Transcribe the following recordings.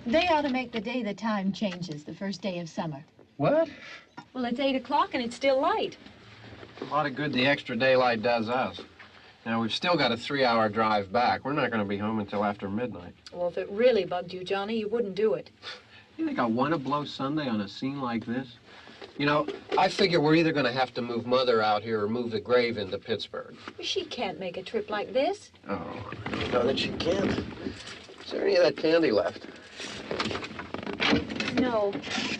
They ought to make the day the time changes, the first day of summer. What? Well, it's 8 o'clock and it's still light. A lot of good the extra daylight does us. Now, we've still got a 3-hour drive back. We're not going to be home until after midnight. Well, if it really bugged you, Johnny, you wouldn't do it. You think I want to blow Sunday on a scene like this? You know, I figure we're either going to have to move Mother out here or move the grave into Pittsburgh. She can't make a trip like this. Oh, I know that she can't. Is there any of that candy left? No.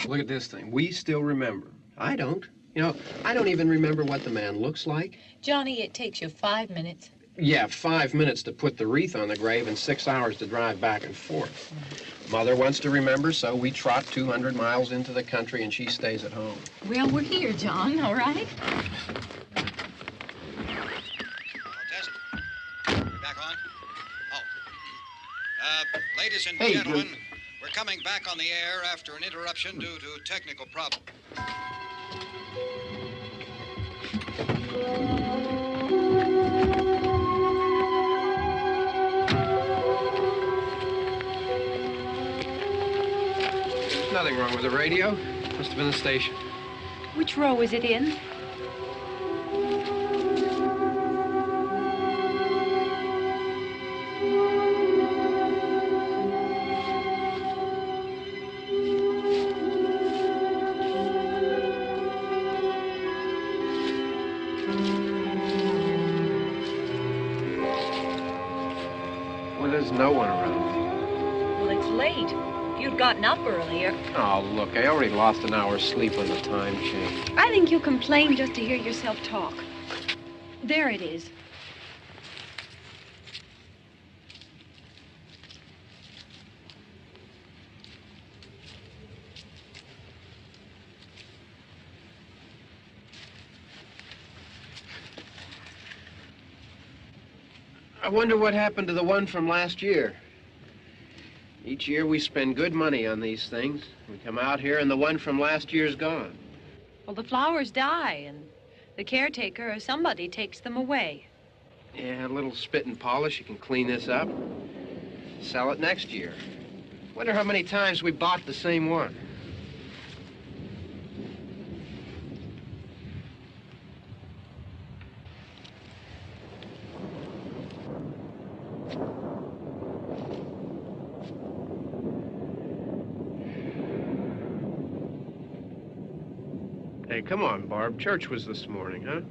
Look at this thing. We still remember. I don't. You know, I don't even remember what the man looks like. Johnny, it takes you 5 minutes. Yeah, 5 minutes to put the wreath on the grave and 6 hours to drive back and forth. Mother wants to remember, so we trot 200 miles into the country and she stays at home. Well, we're here, John, all right? Tess, we're back on? Oh. Ladies and gentlemen, we're coming back on the air after an interruption due to technical problem. There's nothing wrong with the radio. Must have been the station. Which row is it in? Well, there's no one around. Well, it's late. If you'd gotten up earlier. Oh, look, I already lost an hour's sleep when the time changed. I think you complain just to hear yourself talk. There it is. I wonder what happened to the one from last year. Each year we spend good money on these things. We come out here and the one from last year's gone. Well, the flowers die, and the caretaker or somebody takes them away. Yeah, a little spit and polish. You can clean this up. Sell it next year. Wonder how many times we bought the same one. Hey, come on, Barb. Church was this morning, huh?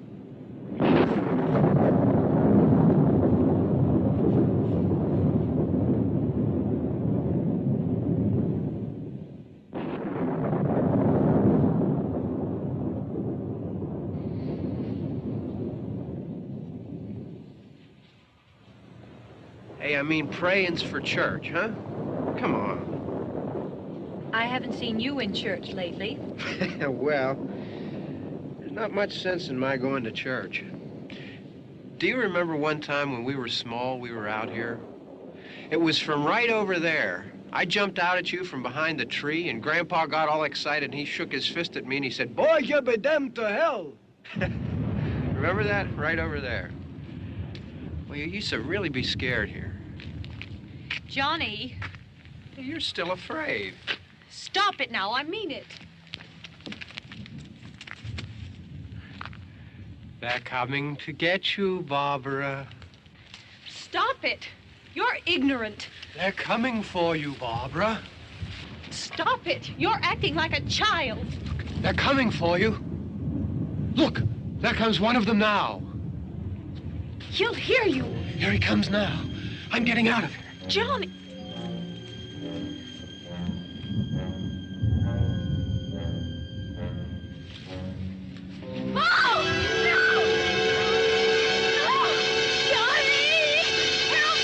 Hey, I mean, praying's for church, huh? Come on. I haven't seen you in church lately. Well, there's not much sense in my going to church. Do you remember one time when we were small, we were out here? It was from right over there. I jumped out at you from behind the tree, and Grandpa got all excited, and he shook his fist at me, and he said, "Boy, you'll be damned to hell." Remember that? Right over there. Well, you used to really be scared here. Johnny. You're still afraid. Stop it now. I mean it. They're coming to get you, Barbara. Stop it. You're ignorant. They're coming for you, Barbara. Stop it. You're acting like a child. They're coming for you. Look, there comes one of them now. He'll hear you. Here he comes now. I'm getting out of here. Johnny. Oh! No! No! Johnny! Help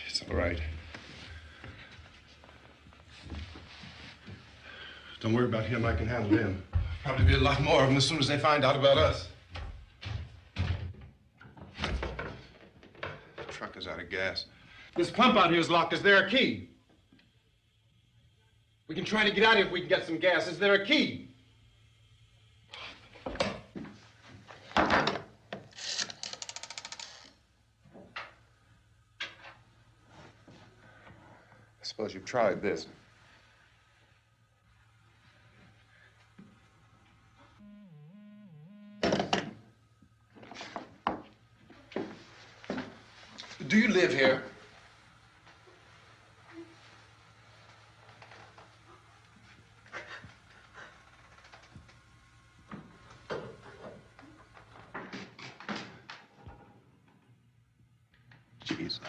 It's all right. Don't worry about him. I can handle him. Probably be a lot more of them as soon as they find out about us. The truck is out of gas. This pump out here is locked. Is there a key? We can try to get out of here if we can get some gas. Is there a key? I suppose you've tried this. Do you live here? Jesus.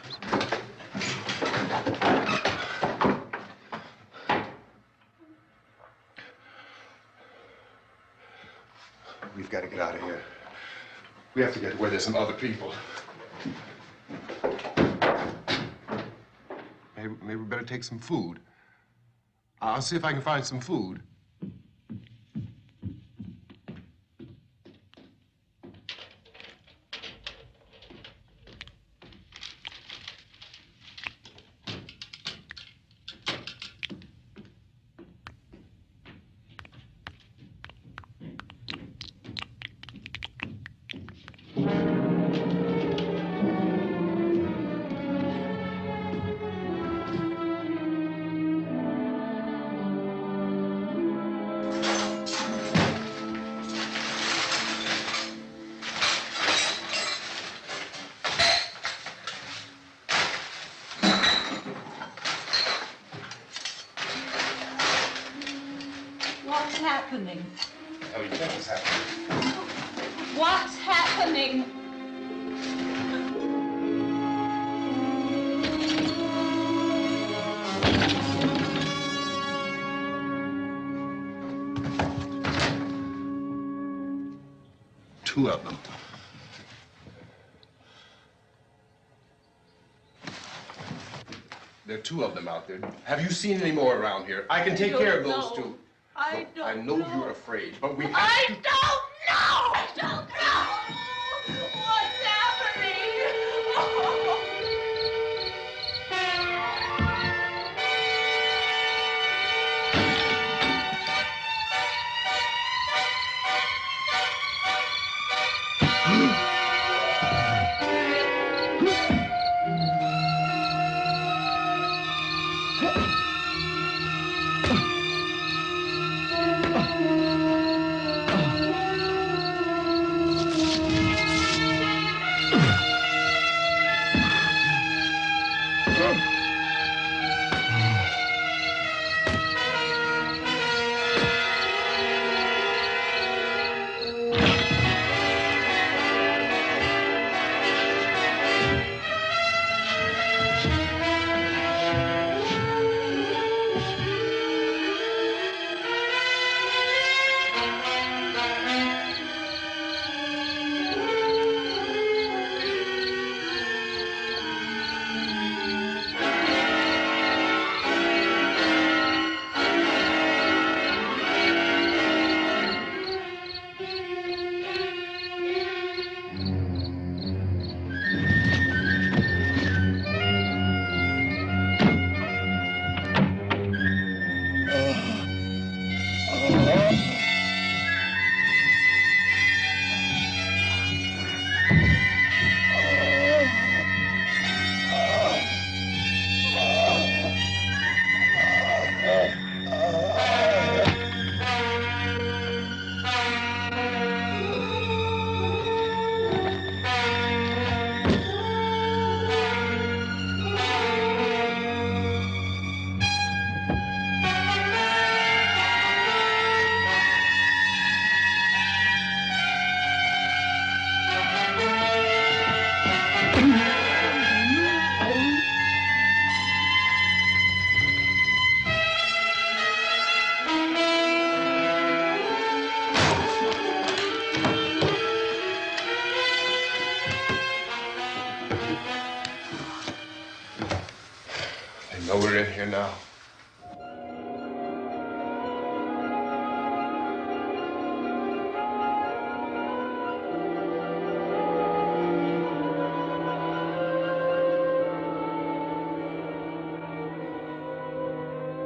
We've got to get out of here. We have to get where there's some other people. Maybe we better take some food. I'll see if I can find some food. What's happening? Oh, you think what's happening? What's happening? Two of them. There are two of them out there. Have you seen any more around here? I can take care of those two. I Look, I know you're afraid, but we have I to... don't know! I don't know! What's happening? here now.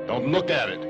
Don't look at it.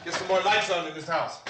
Get some more lights on in this house.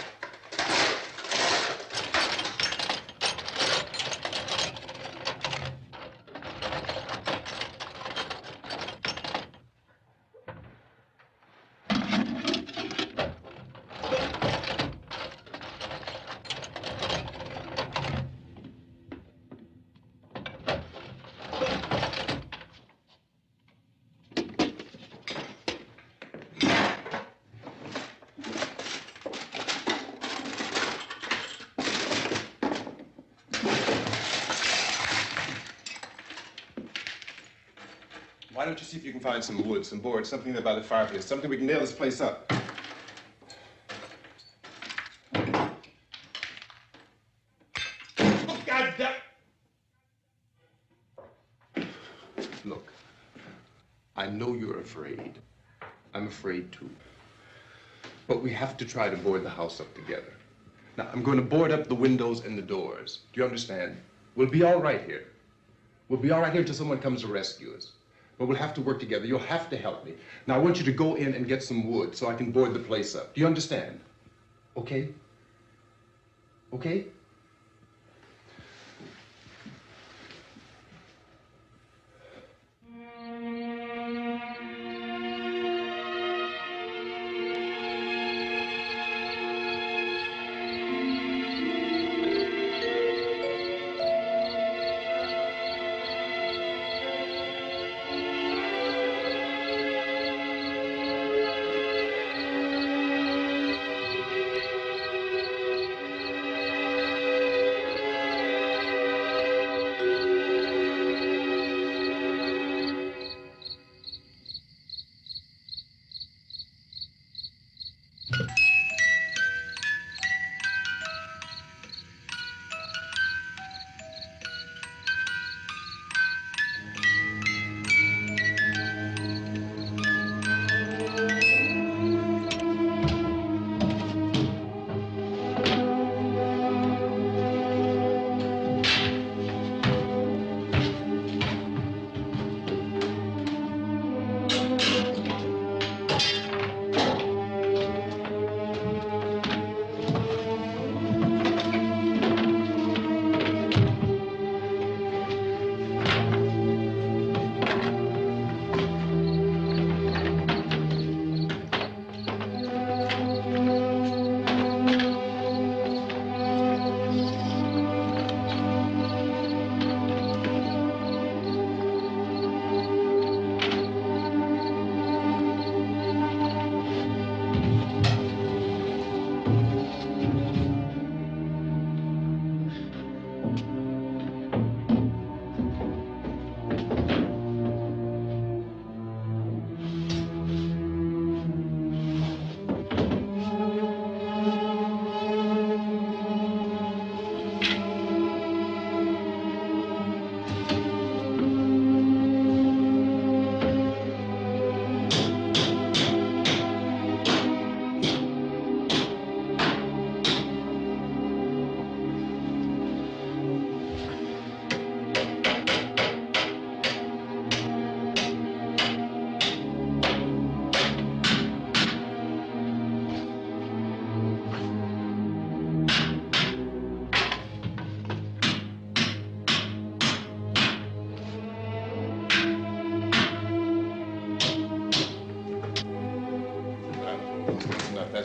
Why don't you see if you can find some wood, some board, something there by the fireplace, something we can nail this place up. Oh, God damn! Look, I know you're afraid. I'm afraid too. But we have to try to board the house up together. Now, I'm going to board up the windows and the doors. Do you understand? We'll be all right here. We'll be all right here until someone comes to rescue us. But we'll have to work together. You'll have to help me. Now, I want you to go in and get some wood so I can board the place up. Do you understand? Okay? Okay?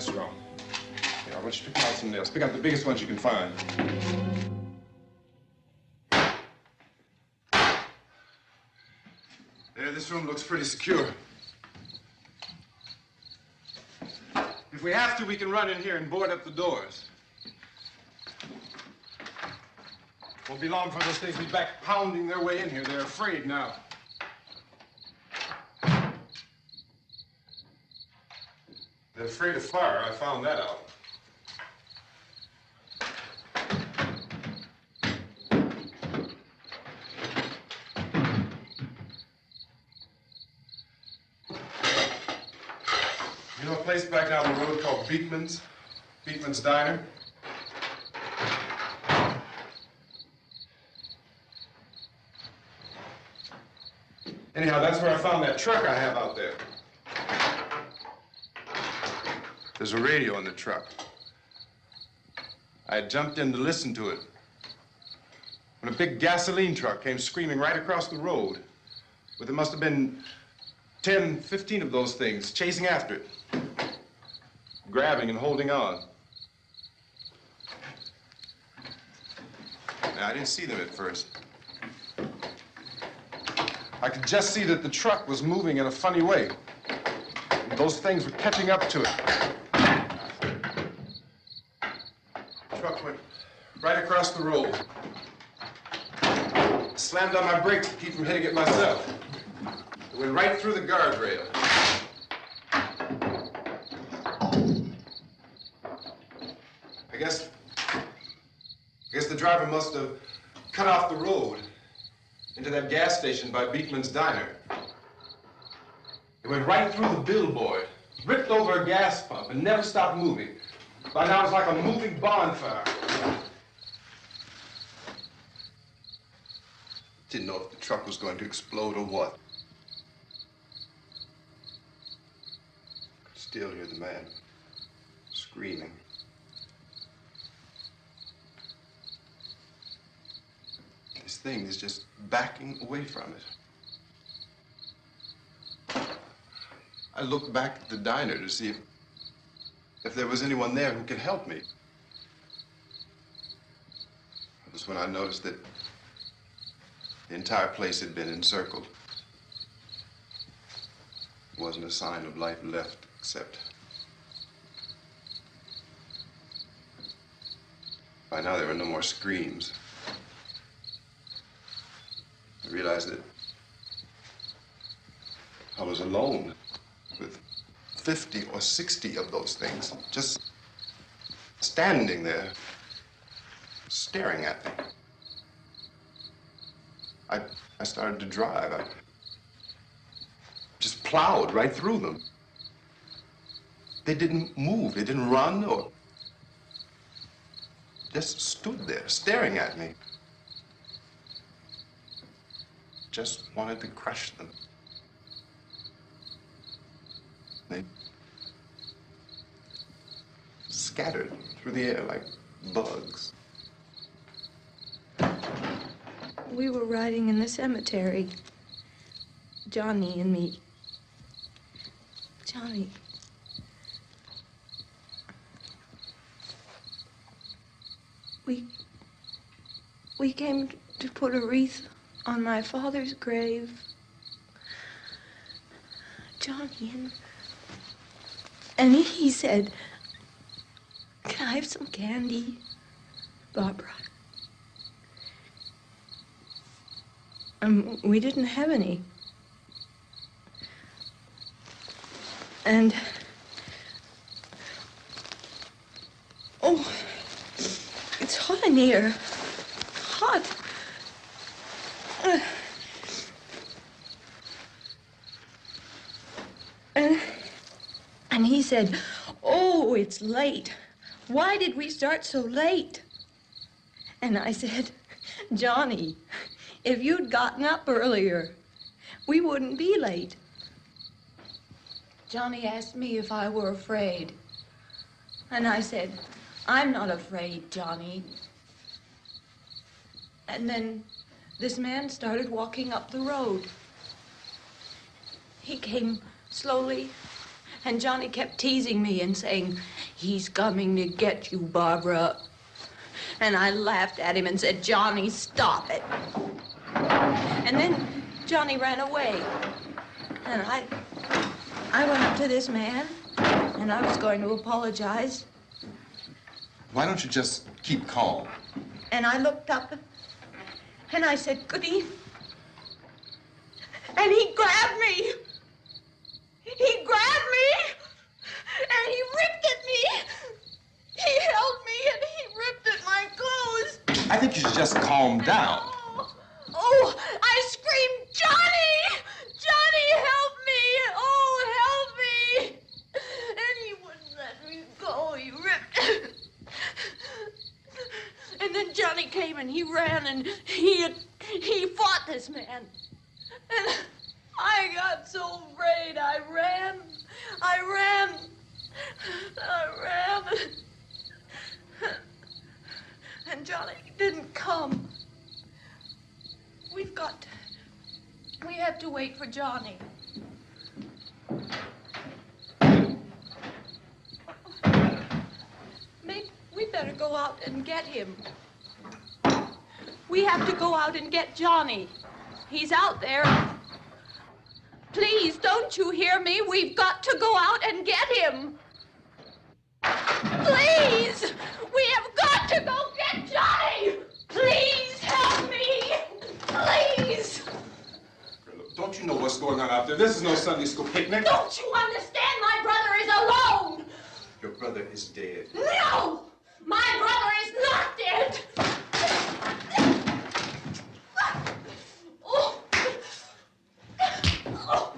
That's wrong. Yeah, I want you to pick out some nails. Pick out the biggest ones you can find. There, this room looks pretty secure. If we have to, we can run in here and board up the doors. Won't be long before those things be back pounding their way in here. They're afraid now. They're afraid of fire. I found that out. You know a place back down the road called Beekman's? Beekman's Diner? Anyhow, that's where I found that truck I have out there. There's a radio in the truck. I jumped in to listen to it when a big gasoline truck came screaming right across the road with there must have been 10, 15 of those things chasing after it, grabbing and holding on. Now, I didn't see them at first. I could just see that the truck was moving in a funny way. Those things were catching up to it. The truck went right across the road. Slammed on my brakes to keep from hitting it myself. It went right through the guardrail. I guess the driver must have cut off the road into that gas station by Beekman's Diner. It went right through the billboard, ripped over a gas pump, and never stopped moving. By now, it was like a moving bonfire. Didn't know if the truck was going to explode or what. Could still hear the man screaming. This thing is just backing away from it. I looked back at the diner to see if there was anyone there who could help me. It was when I noticed that the entire place had been encircled. There wasn't a sign of life left except by now there were no more screams. I realized that I was alone with 50 or 60 of those things, just standing there, staring at me. I started to drive. I just plowed right through them. They didn't move. They didn't run or just stood there, staring at me. Just wanted to crush them. They scattered through the air like bugs. We were riding in the cemetery, Johnny and me. Johnny. We came to put a wreath on my father's grave. Johnny, and he said, "Can I have some candy, Barbara?" We didn't have any. And, oh, it's hot in here. Hot. And he said, "Oh, it's late. Why did we start so late?" And I said, "Johnny, if you'd gotten up earlier, we wouldn't be late." Johnny asked me if I were afraid. And I said, "I'm not afraid, Johnny." And then this man started walking up the road. He came slowly And Johnny kept teasing me and saying, "He's coming to get you, Barbara." And I laughed at him and said, "Johnny, stop it." And then Johnny ran away. And I went up to this man, and I was going to apologize. Why don't you just keep calm? And I looked up, and I said, "Good evening." And he grabbed me. He grabbed me, and he ripped at me. He held me, and he ripped at my clothes. I think you should just calm down. Oh, I screamed, "Johnny! Johnny, help me! Oh, help me!" And he wouldn't let me go. He ripped. And then Johnny came and he ran and he fought this man. And I got so afraid. I ran. And Johnny didn't come. We have to wait for Johnny. Maybe we better go out and get him. We have to go out and get Johnny. He's out there. Please, don't you hear me? We've got to go out and get him. Please! We have got to go get Johnny! Please help me! Please! Don't you know what's going on out there? This is no Sunday school picnic. Don't you understand? My brother is alone! Your brother is dead. No! My brother is not dead! Oh. Oh.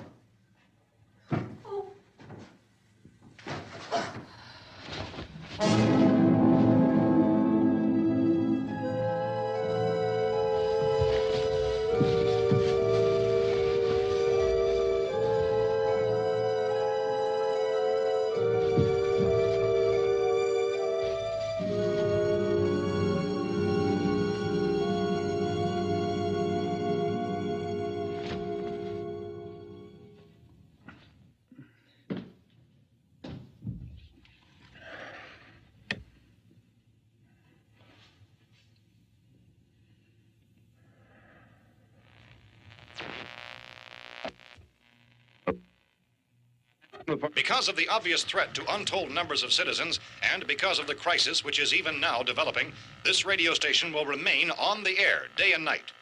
Because of the obvious threat to untold numbers of citizens, and because of the crisis which is even now developing, this radio station will remain on the air day and night.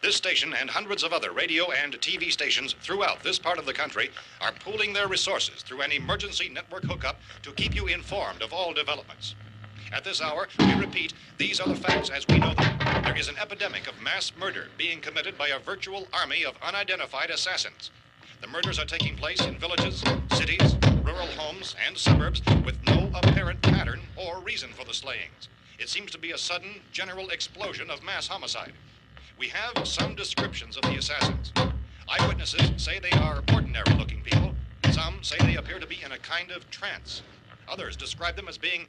This station and hundreds of other radio and TV stations throughout this part of the country are pooling their resources through an emergency network hookup to keep you informed of all developments. At this hour, we repeat, these are the facts as we know them. There is an epidemic of mass murder being committed by a virtual army of unidentified assassins. The murders are taking place in villages, cities, rural homes, and suburbs with no apparent pattern or reason for the slayings. It seems to be a sudden, general explosion of mass homicide. We have some descriptions of the assassins. Eyewitnesses say they are ordinary-looking people. Some say they appear to be in a kind of trance. Others describe them as being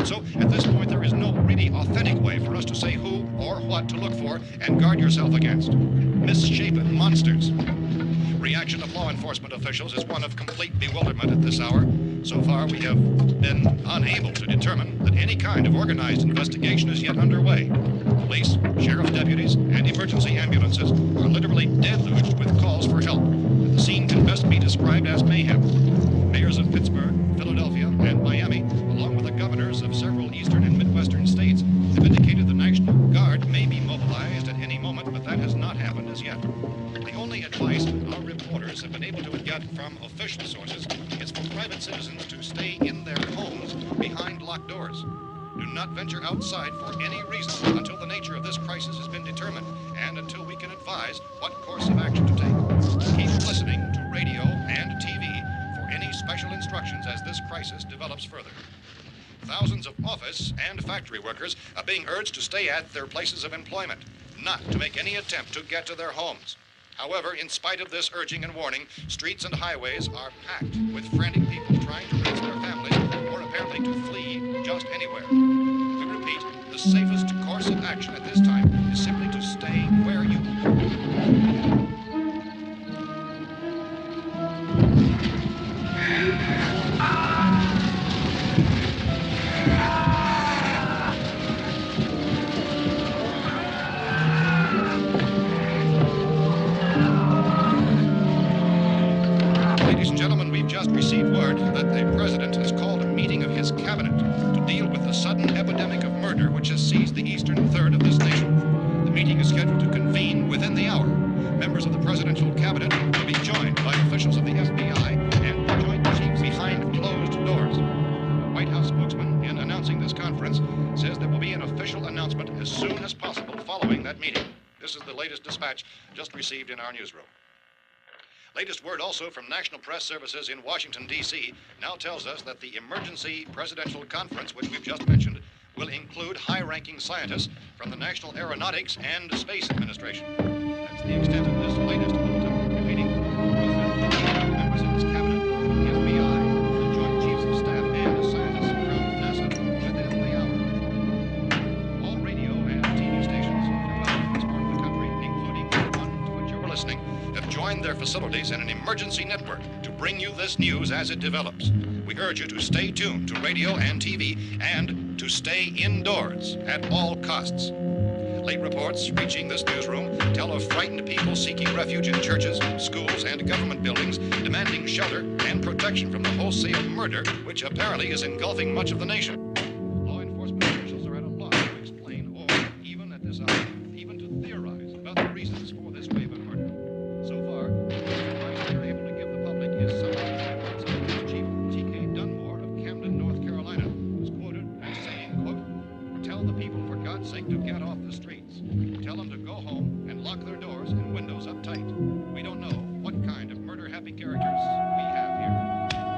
So, at this point, there is no really authentic way for us to say who or what to look for and guard yourself against. Misshapen monsters. Reaction of law enforcement officials is one of complete bewilderment at this hour. So far, we have been unable to determine that any kind of organized investigation is yet underway. Police, sheriff deputies, and emergency ambulances are literally deluged with calls for help. The scene can best be described as mayhem. Mayors of Pittsburgh, Philadelphia, and Miami, along with the governors of several eastern and midwestern states, have indicated the National Guard may be mobilized at any moment, but that has not happened as yet. The only advice our reporters have been able to get from official sources is for private citizens to stay in their homes behind locked doors. Do not venture outside for any reason until the nature of this crisis has been determined and until we can advise what course of action to take. Keep listening to radio and TV for any special instructions as this crisis develops further. Thousands of office and factory workers are being urged to stay at their places of employment, not to make any attempt to get to their homes. However, in spite of this urging and warning, streets and highways are packed with frantic people trying to reach their families or apparently to flee just anywhere. We repeat, repeat, the safest course of action at this time is simply to stay where you are. Ladies and gentlemen, we've just received word that the president has called a meeting of his cabinet to deal with the sudden epidemic of murder which has seized the eastern third of this nation. The meeting is scheduled to convene within the hour. Members of the presidential cabinet will be joined by officials of the FBI and the joint chiefs behind closed doors. The White House spokesman, in announcing this conference, says there will be an official announcement as soon as possible following that meeting. This is the latest dispatch just received in our newsroom. Latest word also from National Press Services in Washington, D.C. now tells us that the emergency presidential conference, which we've just mentioned, will include high-ranking scientists from the National Aeronautics and Space Administration. That's the extent of this latest bulletin. Repeating, the President, members of his cabinet, the FBI, the Joint Chiefs of Staff, and scientists from NASA within the hour. All radio and TV stations throughout this part of the country, including the one to which you're listening, have joined their facilities in an emergency network to bring you this news as it develops. We urge you to stay tuned to radio and TV and to stay indoors at all costs. Late reports reaching this newsroom tell of frightened people seeking refuge in churches, schools, and government buildings, demanding shelter and protection from the wholesale murder which apparently is engulfing much of the nation. Law enforcement officials are at a loss to explain or, even at this hour, even to theorize about the reasons for this wave of murder. So far, the advice they're able to give the public is some of the statements of Chief T.K. Dunmore of Camden, North Carolina, who's quoted as saying, quote, "Tell the people, for God's sake, to get off the streets. Tell them to go home and lock their doors and windows up tight. We don't know what kind of murder-happy characters we have here."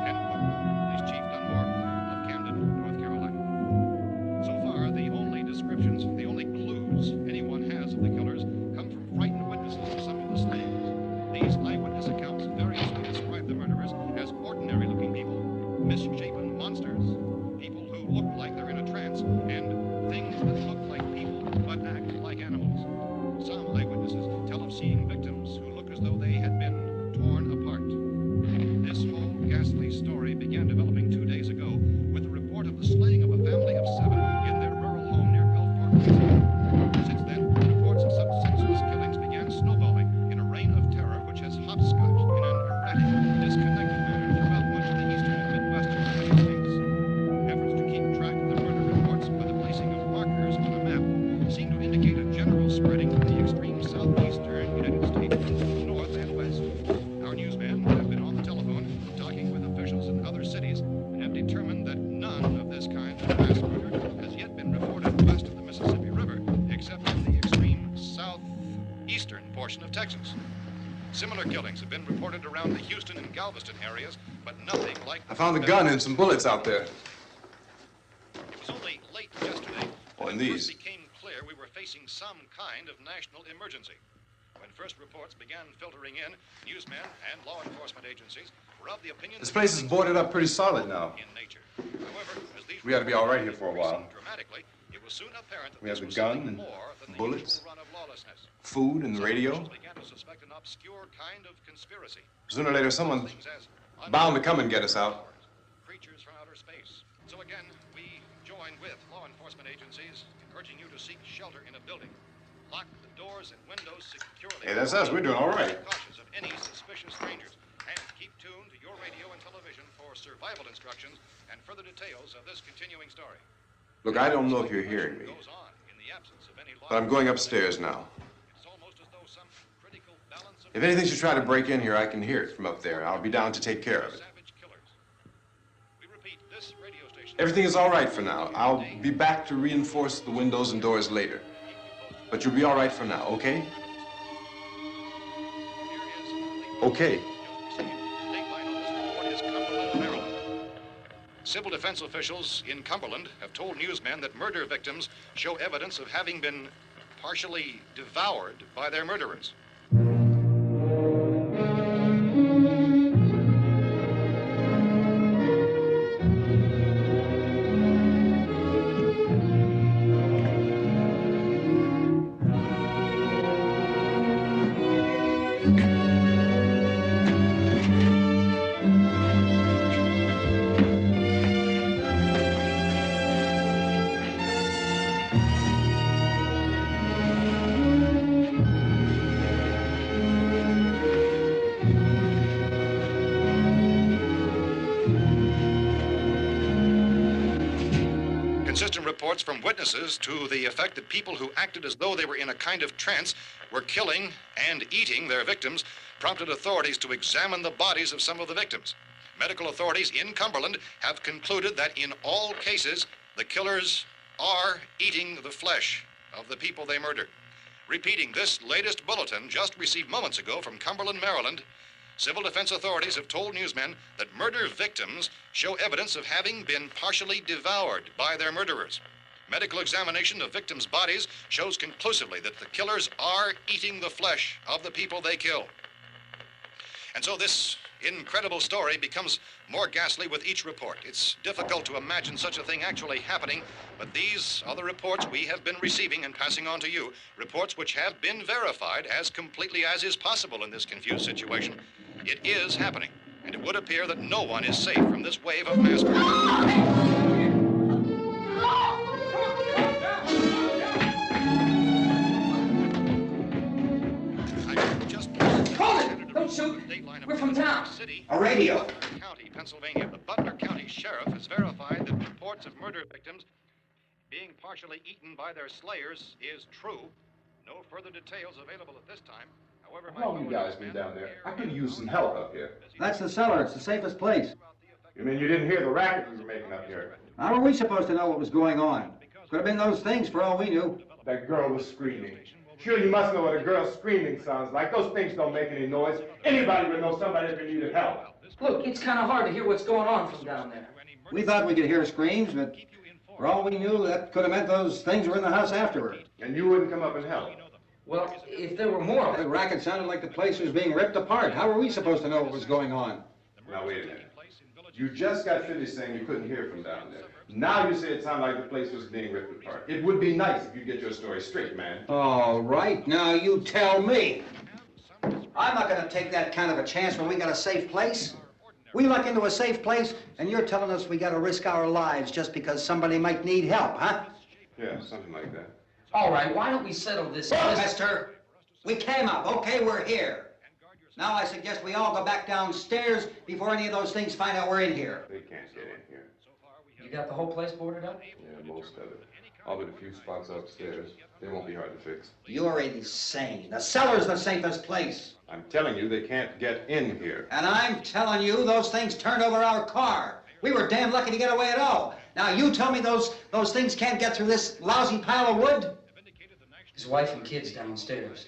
End quote. This Chief Dunmore of Camden, North Carolina. So far, the only descriptions, the only clues anyone has of the killers come from frightened witnesses of some of the slayings. These eyewitness accounts variously describe the murderers as ordinary-looking people, misshapen monsters, people who look like they're in a trance, and things that look like people but act like animals. Some eyewitnesses tell of seeing victims who look as though they had been torn apart. This whole ghastly story began developing 2 days ago with the report of the slaying of a family of 7 in their rural home near Gulfport, Louisiana. Since then, reports of such senseless killings began snowballing in a reign of terror which has hopscotched in an erratic, disconnected manner throughout much of the eastern and midwestern United States. Efforts to keep track of the murder reports by the placing of markers on a map seem to indicate a general spreading from the extreme southeastern United States to the north and west. Our newsmen have been on the telephone talking with officials in other cities and have determined that none of this kind of mass murder has yet been reported west of the Mississippi River, except in the extreme southeastern portion of Texas. Similar killings have been reported around the Houston and Galveston areas, but nothing like... I found a gun and some bullets out there. It was only late yesterday Oh, that and it these. first became clear we were facing some kind of national emergency. When first reports began filtering in, newsmen and law enforcement agencies were of the opinion... This place is boarded up pretty solid now. ...in nature. However, as these We ought to be all right here for a while. dramatically, it was soon apparent that We have this the was gun something and more than the bullets, usual run of lawlessness. food and the Some radio. officials began to suspect an obscure kind of conspiracy. Sooner or later, someone's Things as bound to come and get us out. creatures from outer space. So again, we join with law enforcement agencies urging you to seek shelter in a building. Lock the doors and windows securely. Hey, that's us. We're doing all right. Be cautious of any suspicious strangers. And keep tuned to your radio and television for survival instructions and further details of this continuing story. Look, I don't know if you're hearing me, Goes on in the absence of any law. but I'm going upstairs now. It's almost as though some critical balance of If anything should try to break in here, I can hear it from up there. I'll be down to take care of it. savage killers. We repeat, this radio station... Everything is all right for now. I'll be back to reinforce the windows and doors later. But you'll be all right for now, okay? Okay. Civil defense officials in Cumberland have told newsmen that murder victims show evidence of having been partially devoured by their murderers. Consistent reports from witnesses to the effect that people who acted as though they were in a kind of trance were killing and eating their victims prompted authorities to examine the bodies of some of the victims. Medical authorities in Cumberland have concluded that in all cases, the killers are eating the flesh of the people they murdered. Repeating this latest bulletin just received moments ago from Cumberland, Maryland, civil defense authorities have told newsmen that murder victims show evidence of having been partially devoured by their murderers. Medical examination of victims' bodies shows conclusively that the killers are eating the flesh of the people they kill. And so this incredible story becomes more ghastly with each report. It's difficult to imagine such a thing actually happening, but these are the reports we have been receiving and passing on to you, reports which have been verified as completely as is possible in this confused situation. It is happening, and it would appear that no one is safe from this wave of mass murder. Don't shoot. We're from town. A radio. County, Pennsylvania. The Butler County Sheriff has verified that reports of murder victims being partially eaten by their slayers is true. No further details available at this time. However, How long you guys been down there? I could use some help up here. That's the cellar. It's the safest place. You mean you didn't hear the racket we were making up here? How were we supposed to know what was going on? Could have been those things for all we knew. That girl was screaming. Sure, you must know what a girl screaming sounds like. Those things don't make any noise. Anybody would know somebody if they needed help. Look, it's kind of hard to hear what's going on from down there. We thought we could hear screams, but for all we knew, that could have meant those things were in the house afterward. And you wouldn't come up and help? Well, if there were more... The racket sounded like the place was being ripped apart. How were we supposed to know what was going on? Now, wait a minute. You just got finished saying you couldn't hear from down there. Now you say it sounded like the place was being ripped apart. It would be nice if you get your story straight, man. All right, now you tell me. I'm not going to take that kind of a chance when we got a safe place. We luck into a safe place, and you're telling us we got to risk our lives just because somebody might need help, huh? Yeah, something like that. All right, why don't we settle this? Look, mister, we came up. Okay, we're here. Now I suggest we all go back downstairs before any of those things find out we're in here. They can't get in here. You got the whole place boarded up? Yeah, most of it. All but a few spots upstairs. They won't be hard to fix. You're insane. The cellar's the safest place. I'm telling you, they can't get in here. And I'm telling you, those things turned over our car. We were damn lucky to get away at all. Now you tell me those things can't get through this lousy pile of wood? His wife and kids downstairs.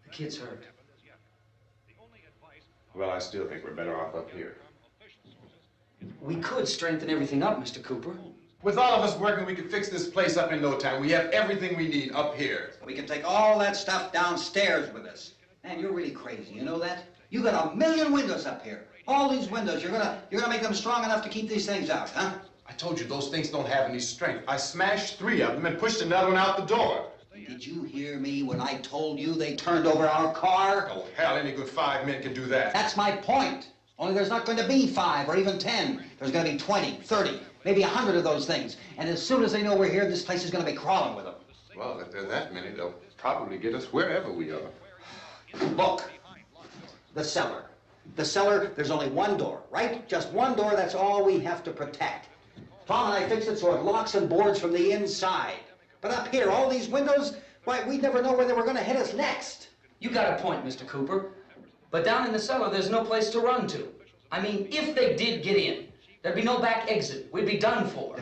The kid's hurt. Well, I still think we're better off up here. We could strengthen everything up, Mr. Cooper. With all of us working, we could fix this place up in no time. We have everything we need up here. We can take all that stuff downstairs with us. Man, you're really crazy, you know that? You got 1 million windows up here. All these windows, you're gonna make them strong enough to keep these things out, huh? I told you those things don't have any strength. I smashed 3 of them and pushed another one out the door. Did you hear me when I told you they turned over our car? Oh, hell, any good 5 men can do that. That's my point. Only there's not going to be 5 or even 10. There's going to be 20, 30, maybe 100 of those things. And as soon as they know we're here, this place is going to be crawling with them. Well, if there are that many, they'll probably get us wherever we are. Look, the cellar. The cellar, there's only one door, right? Just one door, that's all we have to protect. Tom and I fixed it so it locks and boards from the inside. But up here, all these windows, why, we'd never know where they were going to hit us next. You got a point, Mr. Cooper. But down in the cellar, there's no place to run to. I mean, if they did get in, there'd be no back exit. We'd be done for.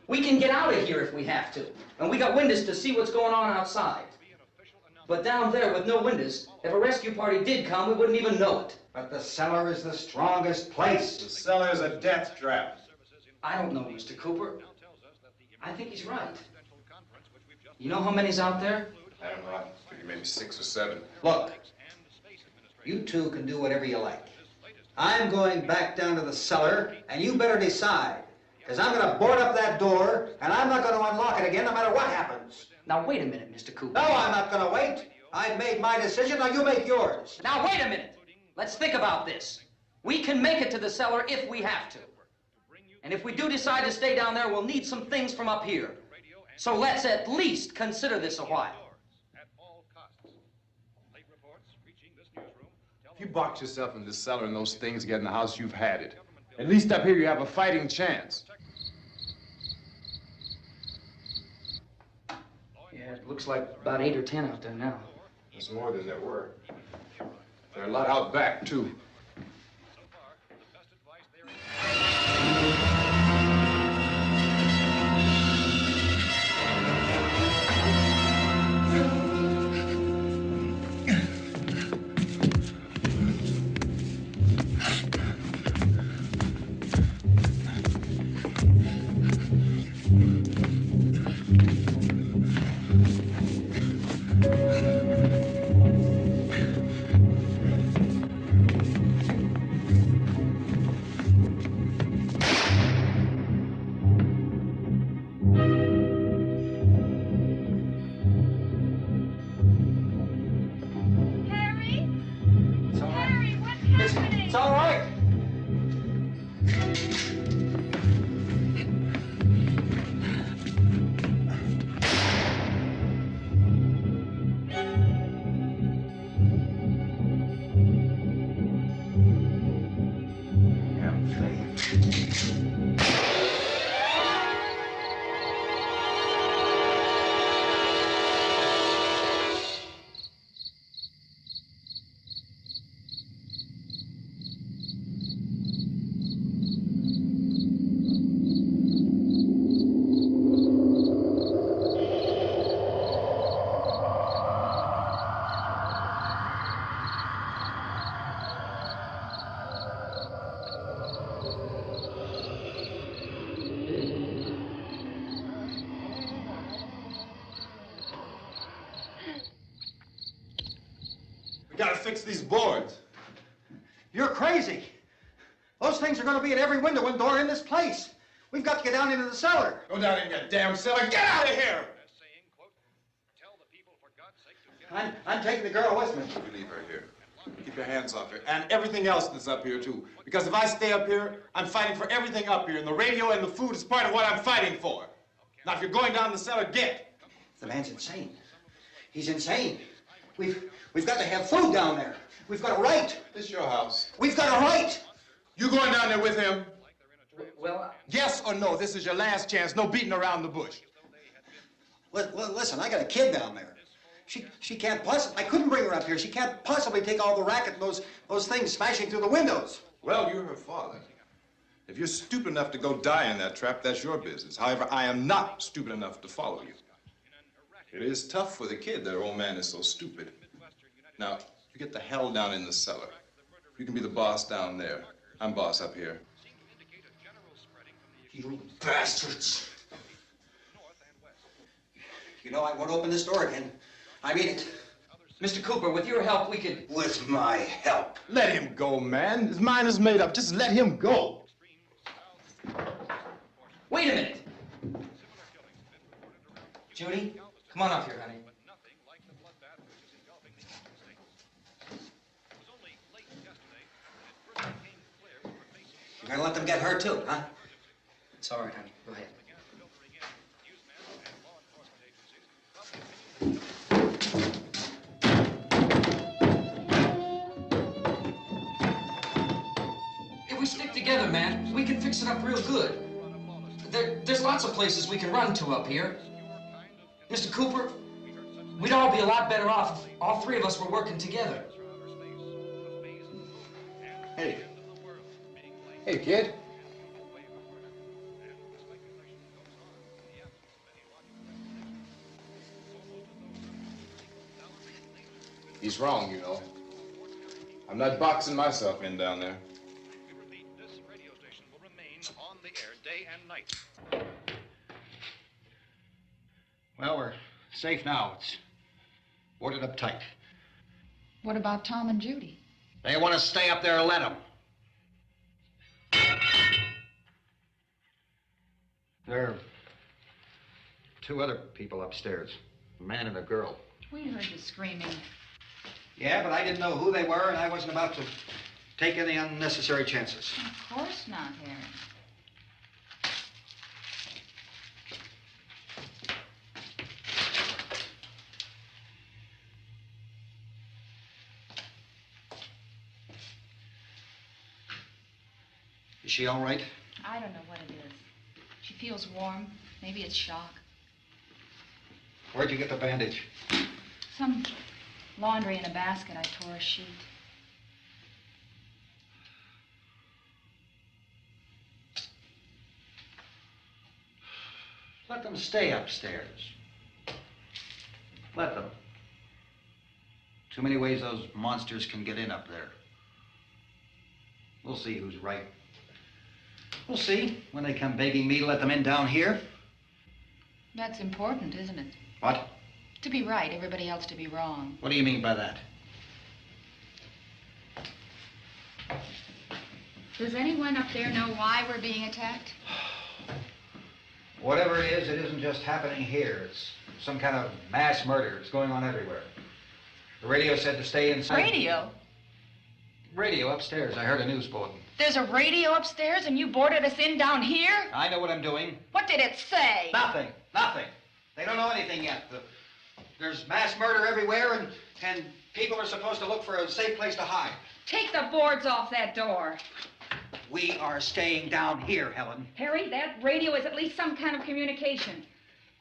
We can get out of here if we have to. And we got windows to see what's going on outside. But down there with no windows, if a rescue party did come, we wouldn't even know it. But the cellar is the strongest place. The cellar's a death trap. I don't know, Mr. Cooper. I think he's right. You know how many's out there? I don't know. I figure maybe 6 or 7. Look, you two can do whatever you like. I'm going back down to the cellar, and you better decide. Because I'm going to board up that door, and I'm not going to unlock it again no matter what happens. Now, wait a minute, Mr. Cooper. No, I'm not going to wait. I've made my decision, now you make yours. Now, wait a minute. Let's think about this. We can make it to the cellar if we have to. And if we do decide to stay down there, we'll need some things from up here. So let's at least consider this a while. If you box yourself in this cellar and those things get in the house, you've had it. At least up here you have a fighting chance. Yeah, it looks like about 8 or 10 out there now. There's more than there were. There are a lot out back, too. Gotta fix these boards. You're crazy. Those things are gonna be at every window and door in this place. We've got to get down into the cellar. Go down in your damn cellar. Get out of here! I'm taking the girl with me. You leave her here. Keep your hands off her. And everything else that's up here, too. Because if I stay up here, I'm fighting for everything up here. And the radio and the food is part of what I'm fighting for. Now, if you're going down the cellar, get. The man's insane. He's insane. We've got to have food down there. We've got a right. This is your house. We've got a right. You going down there with him? Well, yes or no? This is your last chance. No beating around the bush. Listen, I got a kid down there. She can't possibly. I couldn't bring her up here. She can't possibly take all the racket and those things smashing through the windows. Well, you're her father. If you're stupid enough to go die in that trap, that's your business. However, I am not stupid enough to follow you. It is tough for the kid that old man is so stupid. Now, you get the hell down in the cellar. You can be the boss down there. I'm boss up here. You bastards. You know, I won't open this door again. I mean it. Mr. Cooper, with your help, we could... With my help. Let him go, man. His mind is made up. Just let him go. Wait a minute. Judy, come on up here, honey. You're gonna let them get hurt too, huh? It's all right, honey. Go ahead. If we stick together, man, we can fix it up real good. There's lots of places we can run to up here. Mr. Cooper, we'd all be a lot better off if all three of us were working together. Hey. Hey, kid. He's wrong, you know. I'm not boxing myself in down there. This radio station will remain on the air day and night. Well, we're safe now. It's boarded up tight. What about Tom and Judy? They want to stay up there, let them. There are two other people upstairs, a man and a girl. We heard the screaming. Yeah, but I didn't know who they were, and I wasn't about to take any unnecessary chances. Of course not, Harry. Is she all right? I don't know what it is. She feels warm. Maybe it's shock. Where'd you get the bandage? Some laundry in a basket. I tore a sheet. Let them stay upstairs. Let them. Too many ways those monsters can get in up there. We'll see who's right. We'll see when they come begging me to let them in down here. That's important, isn't it? What? To be right, everybody else to be wrong. What do you mean by that? Does anyone up there know why we're being attacked? Whatever it isn't just happening here. It's some kind of mass murder. It's going on everywhere. The radio said to stay inside. Radio? Radio upstairs. I heard a news bulletin. There's a radio upstairs and you boarded us in down here? I know what I'm doing. What did it say? Nothing. Nothing. They don't know anything yet. There's mass murder everywhere, and people are supposed to look for a safe place to hide. Take the boards off that door. We are staying down here, Helen. Harry, that radio is at least some kind of communication.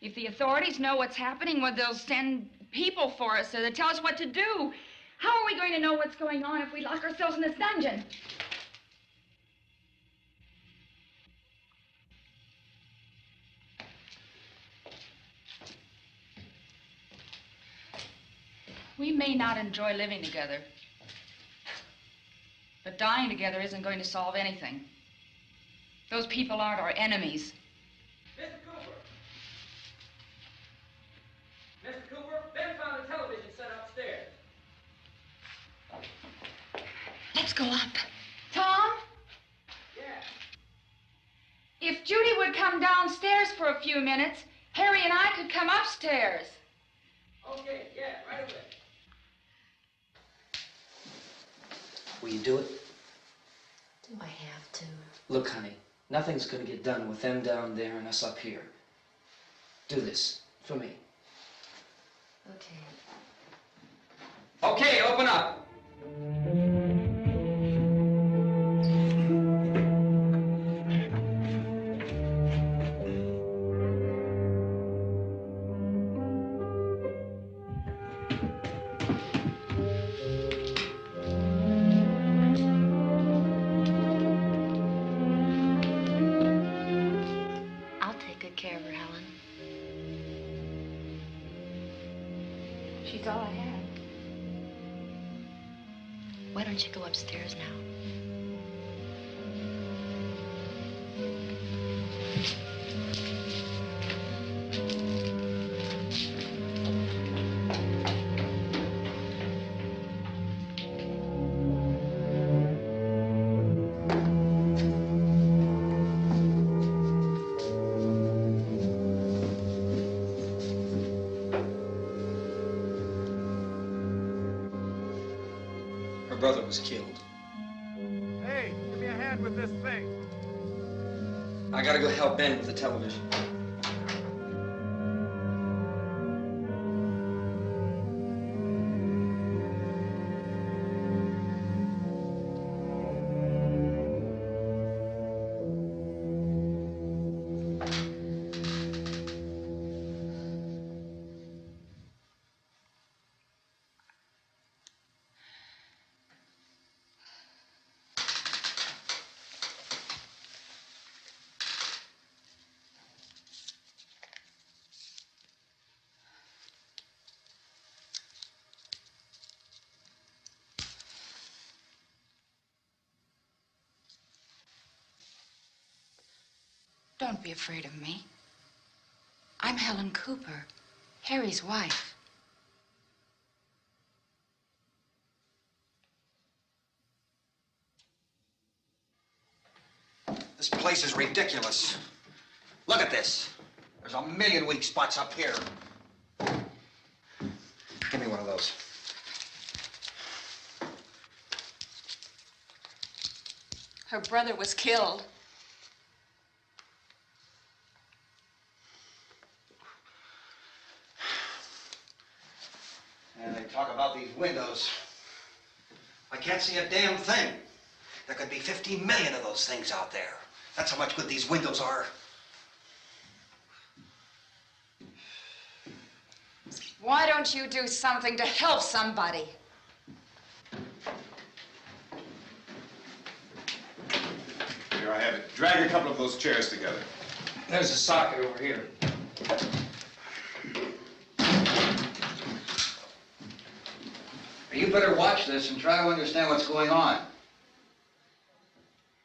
If the authorities know what's happening, well, they'll send people for us so they'll tell us what to do. How are we going to know what's going on if we lock ourselves in this dungeon? We may not enjoy living together, but dying together isn't going to solve anything. Those people aren't our enemies. Mr. Cooper! Mr. Cooper, Ben found a television set upstairs. Let's go up. Tom? Yeah. If Judy would come downstairs for a few minutes, Harry and I could come upstairs. Okay, yeah, right away. Will you do it? Do I have to? Look, honey, nothing's gonna get done with them down there and us up here. Do this for me. Okay. Okay, open up. She's all I have. Why don't you go upstairs now? Brother was killed. Hey, give me a hand with this thing. I gotta go help Ben with the television. Don't be afraid of me. I'm Helen Cooper, Harry's wife. This place is ridiculous. Look at this. There's a million weak spots up here. windows. Her brother was killed. And they talk about these windows. I can't see a damn thing. There could be 15 million of those things out there. That's how much good these windows are. Why don't you do something to help somebody? Here I have it. Drag a couple of those chairs together. There's a socket over here. You better watch this and try to understand what's going on.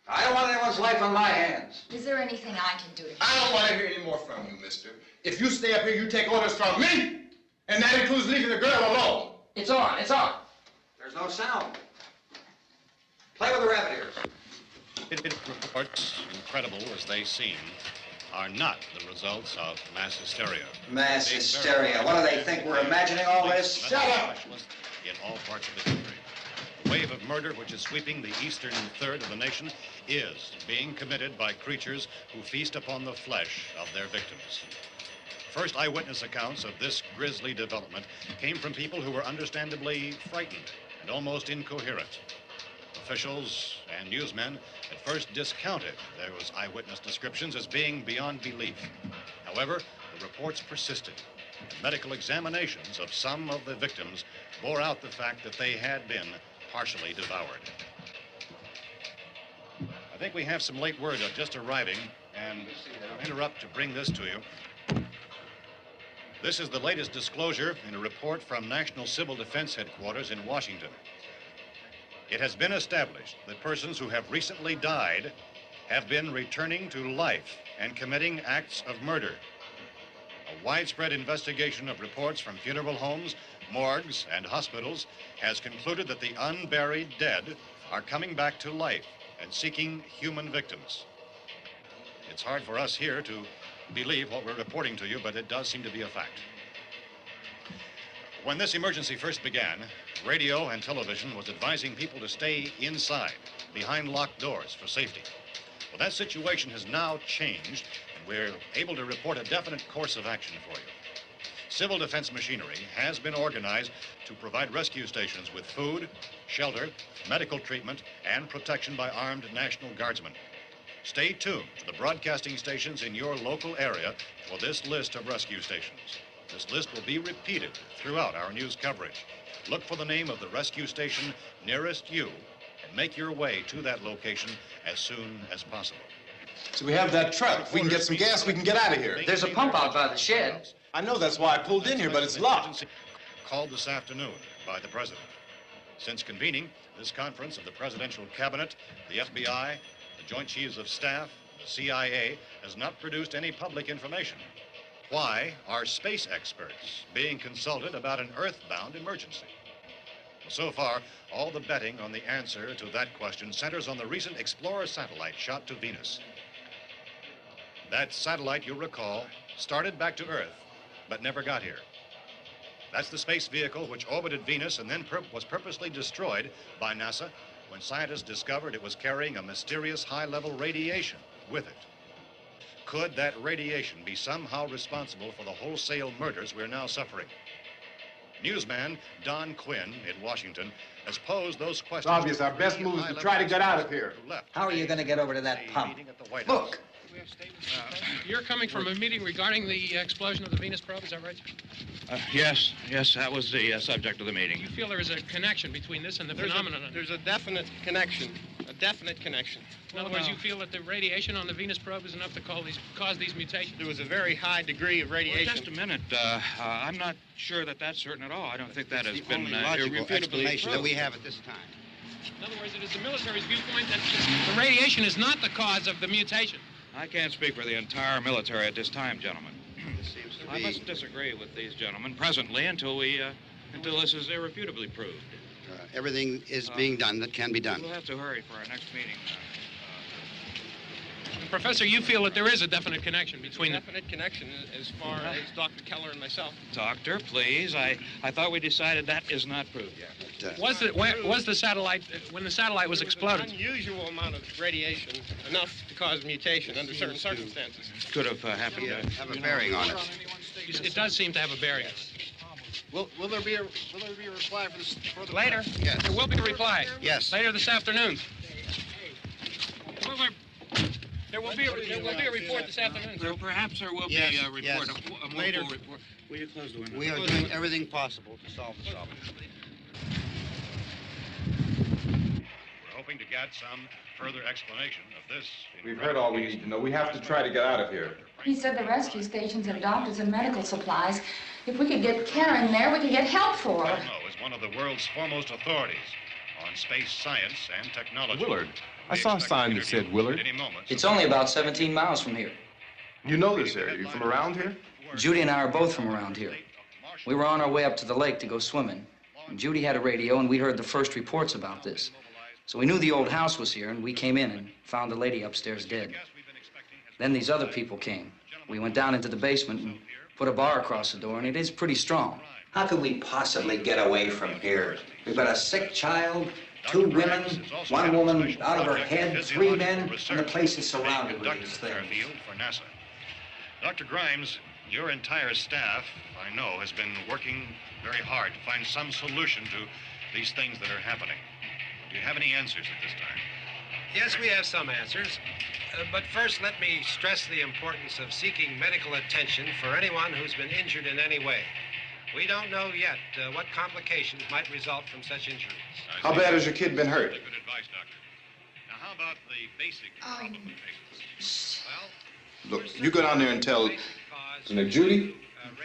I don't want anyone's life on my hands. Is there anything I can do to help? I don't want to hear any more from you, mister. If you stay up here, you take orders from me. And that includes leaving the girl alone. It's on, it's on. There's no sound. Play with the rabbit ears. Reports, incredible as they seem, are not the results of mass hysteria. Mass hysteria. What do they think? We're imagining all this? Shut up! In all parts of the country. The wave of murder which is sweeping the eastern third of the nation is being committed by creatures who feast upon the flesh of their victims. First eyewitness accounts of this grisly development came from people who were understandably frightened and almost incoherent. Officials and newsmen at first discounted those eyewitness descriptions as being beyond belief. However, the reports persisted. And medical examinations of some of the victims bore out the fact that they had been partially devoured. I think we have some late word just arriving, and I'll interrupt to bring this to you. This is the latest disclosure in a report from National Civil Defense Headquarters in Washington. It has been established that persons who have recently died have been returning to life and committing acts of murder. A widespread investigation of reports from funeral homes, morgues, and hospitals has concluded that the unburied dead are coming back to life and seeking human victims. It's hard for us here to believe what we're reporting to you, but it does seem to be a fact. When this emergency first began, radio and television was advising people to stay inside, behind locked doors for safety. Well, that situation has now changed, and we're able to report a definite course of action for you. Civil defense machinery has been organized to provide rescue stations with food, shelter, medical treatment, and protection by armed National Guardsmen. Stay tuned to the broadcasting stations in your local area for this list of rescue stations. This list will be repeated throughout our news coverage. Look for the name of the rescue station nearest you and make your way to that location as soon as possible. So we have that truck. If we can get some gas, we can get out of here. There's a pump out by the shed. I know, that's why I pulled in here, but it's locked. Called this afternoon by the president. Since convening this conference of the presidential cabinet, the FBI, the Joint Chiefs of Staff, the CIA has not produced any public information. Why are space experts being consulted about an earthbound emergency? Well, so far, all the betting on the answer to that question centers on the recent Explorer satellite shot to Venus. That satellite, you'll recall, started back to Earth, but never got here. That's the space vehicle which orbited Venus and then was purposely destroyed by NASA when scientists discovered it was carrying a mysterious high-level radiation with it. Could that radiation be somehow responsible for the wholesale murders we're now suffering? Newsman Don Quinn in Washington has posed those questions. It's obvious our best move is to try to get out of here. How are you going to get over to that pump? Look! You're coming from a meeting regarding the explosion of the Venus probe, is that right? Yes, that was the subject of the meeting. You feel there is a connection between this and the phenomenon? There's a definite connection. A definite connection. In other words, you feel that the radiation on the Venus probe is enough to cause these mutations? There was a very high degree of radiation. Well, just a minute. I'm not sure that that's certain at all. I don't think that has been logical irrefutably explanation that proved. we have at this time. In other words, it is the military's viewpoint that the radiation is not the cause of the mutation. I can't speak for the entire military at this time, gentlemen. This seems to I be... must disagree with these gentlemen presently until this is irrefutably proved. everything is being done that can be done. We'll have to hurry for our next meeting. Professor, you feel that there is a definite connection between the... Definite connection as far as Dr. Keller and myself. Doctor, please. I thought we decided that is not proved yet. Was the satellite, when the satellite was exploded? An unusual amount of radiation, enough to cause mutation under certain circumstances. Could have happened. Have a bearing on it. It does seem to have a bearing. Will there be a reply for the Later? Yes. There will be a reply. Yes. Later this afternoon. There will be a report this afternoon. Well, perhaps there will Yes, be a report, yes. a more Later. full report. Will you close the window? We are doing everything possible to solve the problem. We're hoping to get some further explanation of this. We've heard all we need to know. We have to try to get out of here. He said the rescue stations have doctors and medical supplies. If we could get Kenner in there, we could get help for her. Romero is one of the world's foremost authorities on space science and technology. Willard. I saw a sign that said Willard. It's only about 17 miles from here. You know this area. You from around here? Judy and I are both from around here. We were on our way up to the lake to go swimming. And Judy had a radio, and we heard the first reports about this. So we knew the old house was here, and we came in and found the lady upstairs dead. Then these other people came. We went down into the basement and put a bar across the door, and it is pretty strong. How could we possibly get away from here? We've got a sick child, 2 women, 1 woman out of her head, 3 men, and the place is surrounded with these things. For NASA. Dr. Grimes, your entire staff, I know, has been working very hard to find some solution to these things that are happening. Do you have any answers at this time? Yes, we have some answers. But first, let me stress the importance of seeking medical attention for anyone who's been injured in any way. We don't know yet what complications might result from such injuries. How bad has your kid been hurt? Good advice, Doctor. Now, how about the basic problem patients? Look, you go down there and tell... Isn't it Judy?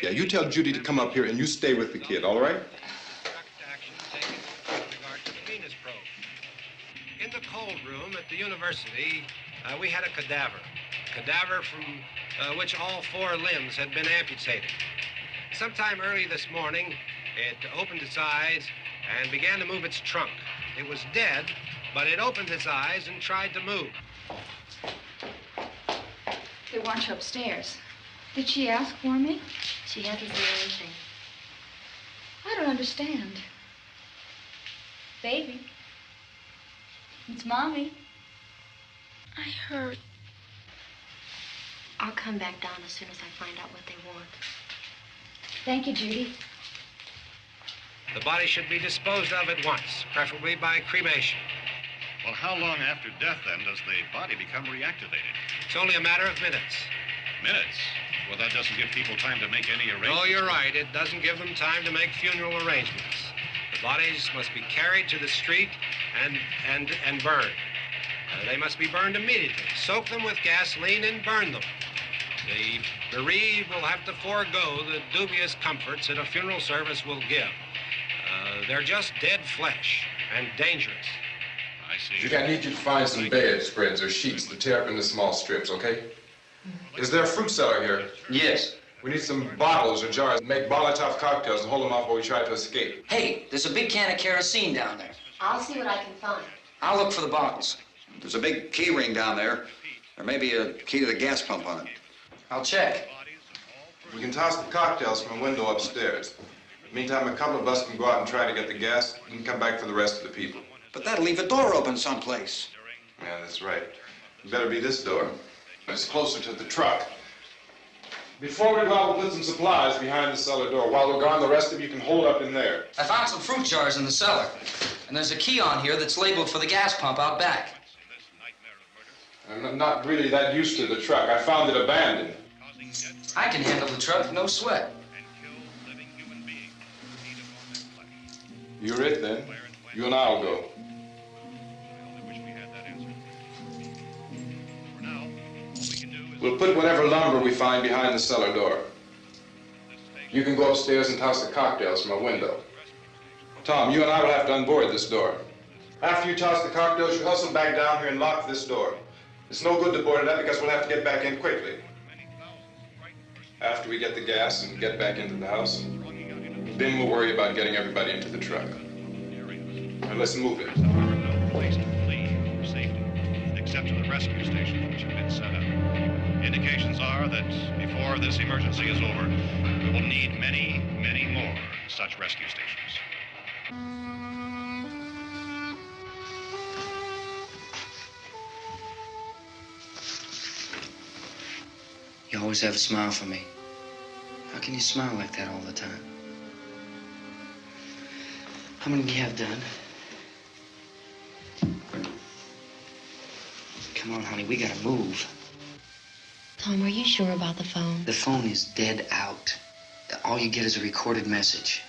Yeah, you tell Judy to come up here and you stay with the kid, all right? In the cold room at the university, we had a cadaver from which all 4 limbs had been amputated. Sometime early this morning, it opened its eyes and began to move its trunk. It was dead, but it opened its eyes and tried to move. They want you upstairs. Did she ask for me? She hasn't said anything. I don't understand. Baby. It's Mommy. I heard. I'll come back down as soon as I find out what they want. Thank you, Judy. The body should be disposed of at once, preferably by cremation. Well, how long after death, then, does the body become reactivated? It's only a matter of minutes. Minutes? Well, that doesn't give people time to make any arrangements. No, you're right. It doesn't give them time to make funeral arrangements. The bodies must be carried to the street and burned. They must be burned immediately. Soak them with gasoline and burn them. The bereaved will have to forego the dubious comforts that a funeral service will give. They're just dead flesh and dangerous. I see. Judy, I need you to find some bedspreads or sheets to tear up into small strips, okay? Is there a fruit cellar here? Yes. We need some bottles or jars to make Molotov cocktails and hold them off while we try to escape. Hey, there's a big can of kerosene down there. I'll see what I can find. I'll look for the bottles. There's a big key ring down there. There may be a key to the gas pump on it. I'll check. We can toss the cocktails from a window upstairs. Meantime, a couple of us can go out and try to get the gas and come back for the rest of the people. But that'll leave a door open someplace. Yeah, that's right. It better be this door. It's closer to the truck. Before we go out, we'll put some supplies behind the cellar door. While we're gone, the rest of you can hold up in there. I found some fruit jars in the cellar. And there's a key on here that's labeled for the gas pump out back. I'm not really that used to the truck. I found it abandoned. I can handle the truck, no sweat. You're it, then. You and I'll go. We'll put whatever lumber we find behind the cellar door. You can go upstairs and toss the cocktails from a window. Tom, you and I will have to unboard this door. After you toss the cocktails, you hustle back down here and lock this door. It's no good to board it up because we'll have to get back in quickly. After we get the gas and get back into the house, then we'll worry about getting everybody into the truck. Now let's move it. There are no place to flee for safety, except to the rescue stations which have been set up. Indications are that before this emergency is over, we will need many, many more such rescue stations. You always have a smile for me. How can you smile like that all the time? How many do you have done? Come on, honey, we gotta move. Tom, are you sure about the phone? The phone is dead out. All you get is a recorded message.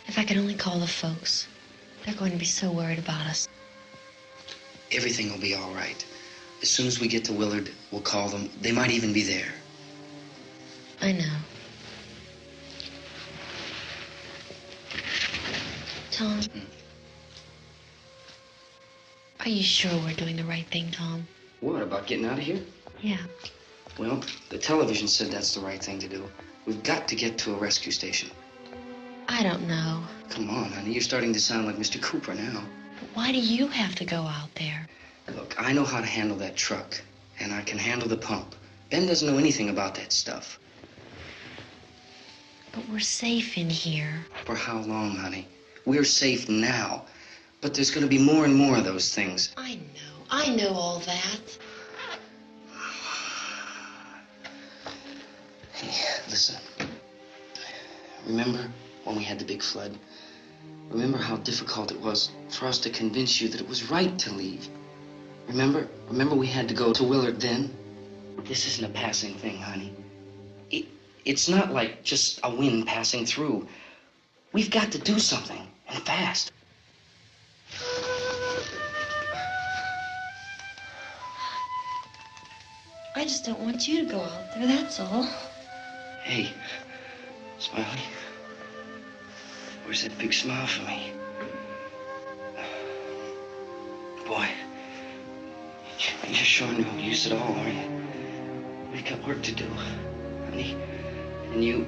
If I could only call the folks. They're going to be so worried about us. Everything will be all right. As soon as we get to Willard, we'll call them. They might even be there. I know. Tom? Are you sure we're doing the right thing, Tom? What, about getting out of here? Yeah. Well, the television said that's the right thing to do. We've got to get to a rescue station. I don't know. Come on, honey, you're starting to sound like Mr. Cooper now. But why do you have to go out there? Look, I know how to handle that truck, and I can handle the pump. Ben doesn't know anything about that stuff. But we're safe in here. For how long, honey? We're safe now. But there's going to be more and more of those things. I know all that. Hey, listen. Remember when we had the big flood? Remember how difficult it was for us to convince you that it was right to leave? Remember we had to go to Willard then? This isn't a passing thing, honey. It's not like just a wind passing through. We've got to do something, and fast. I just don't want you to go out there, that's all. Hey, Smiley. Where's that big smile for me? Boy, you're showing no use at all, aren't you? We've got work to do, honey. And you...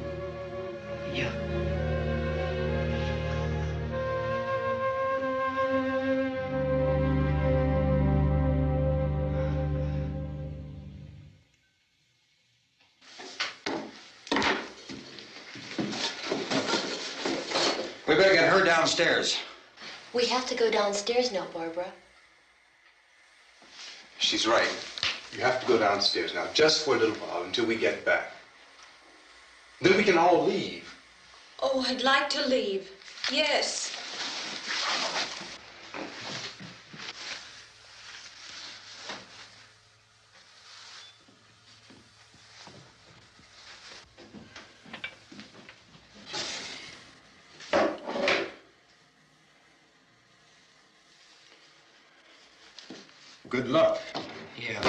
We better get her downstairs. We have to go downstairs now, Barbara. She's right. You have to go downstairs now, just for a little while, until we get back. Then we can all leave. Oh, I'd like to leave. Yes. Good luck. Yeah.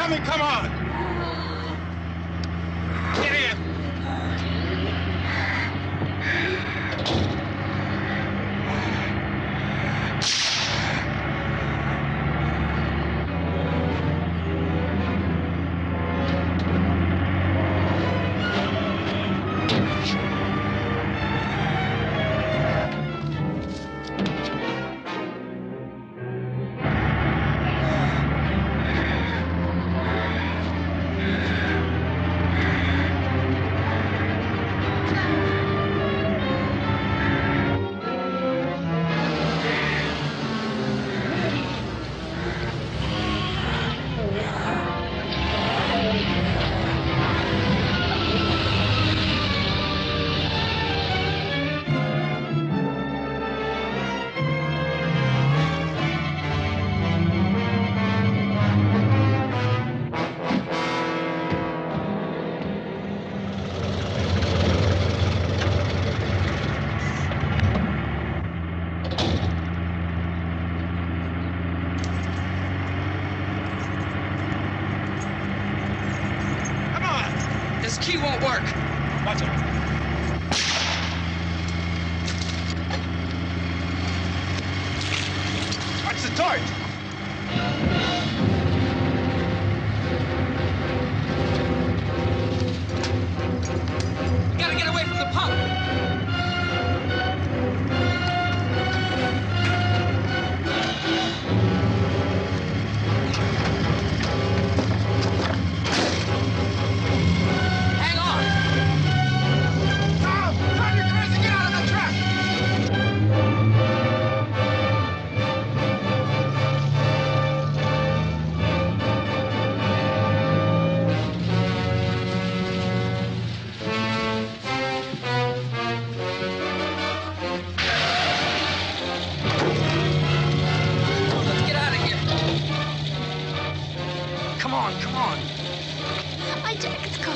coming, come on! Get in! Key won't work. Watch it. Watch the torch. We gotta get away from the pump. Come on. My jacket's gone.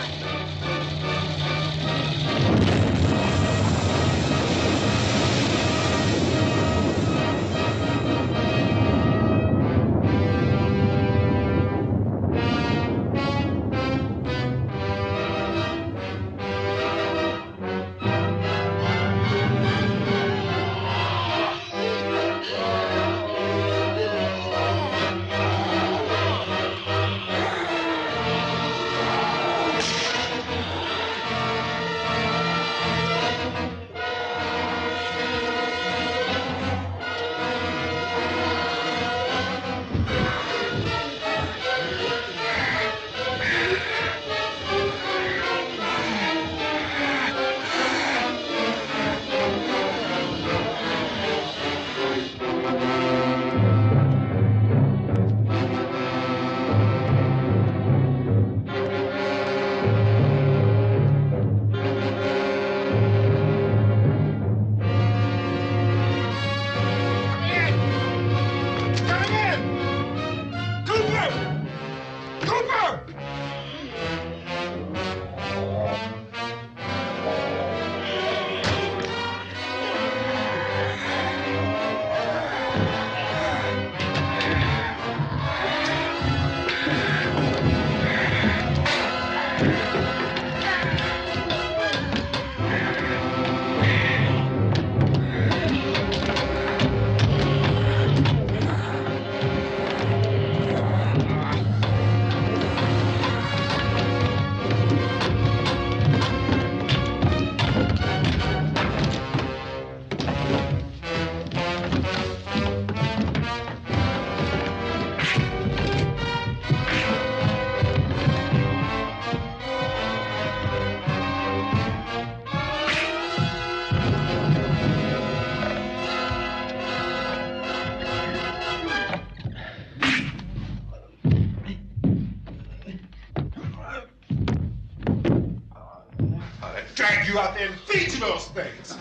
Drag you out there and feed you those things.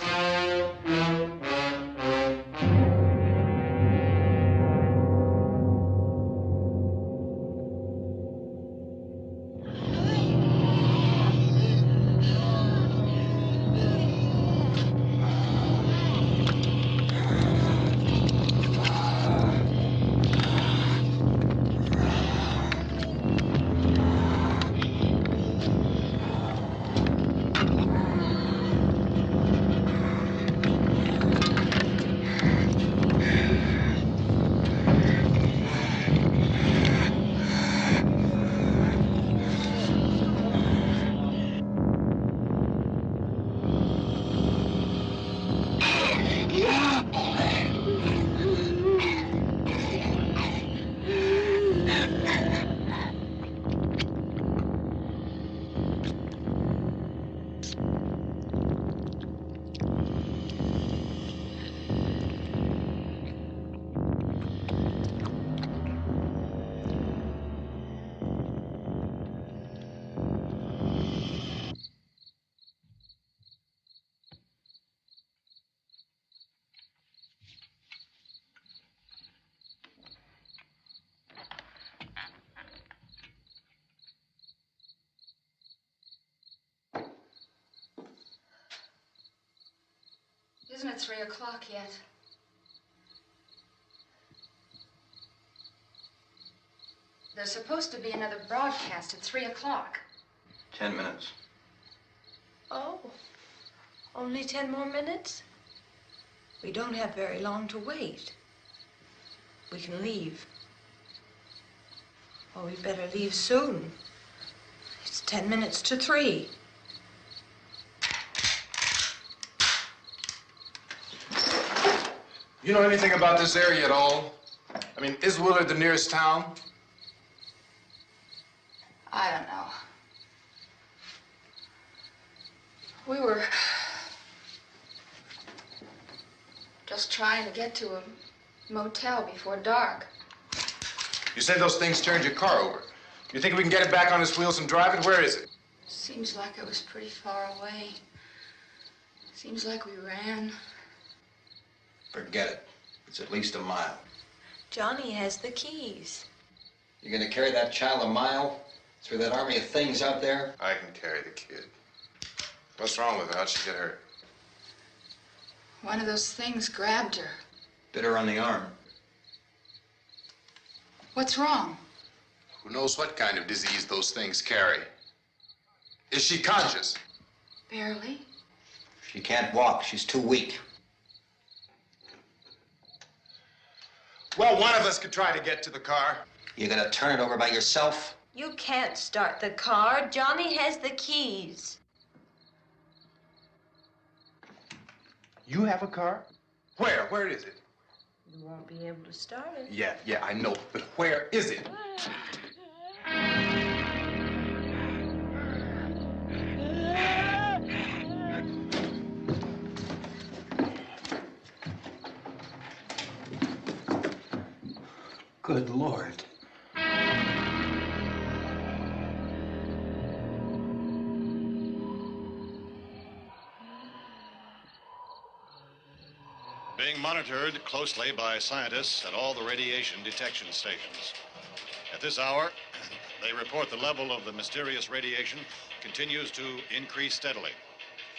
Isn't it 3 o'clock yet? There's supposed to be another broadcast at 3 o'clock. 10 minutes. Oh, only 10 more minutes? We don't have very long to wait. We can leave. Oh, we better leave soon. It's 10 minutes to 3. You know anything about this area at all? I mean, is Willard the nearest town? I don't know. We were just trying to get to a motel before dark. You said those things turned your car over. You think we can get it back on its wheels and drive it? Where is it? Seems like it was pretty far away. Seems like we ran. Forget it. It's at least a mile. Johnny has the keys. You're gonna carry that child a mile through that army of things out there? I can carry the kid. What's wrong with her? How'd she get hurt? One of those things grabbed her. Bit her on the arm. What's wrong? Who knows what kind of disease those things carry? Is she conscious? Barely. She can't walk. She's too weak. Well, one of us could try to get to the car. You gonna turn it over by yourself? You can't start the car. Johnny has the keys. You have a car? Where? Where is it? You won't be able to start it. Yeah, I know. But where is it? Good Lord. Being monitored closely by scientists at all the radiation detection stations. At this hour, they report the level of the mysterious radiation continues to increase steadily.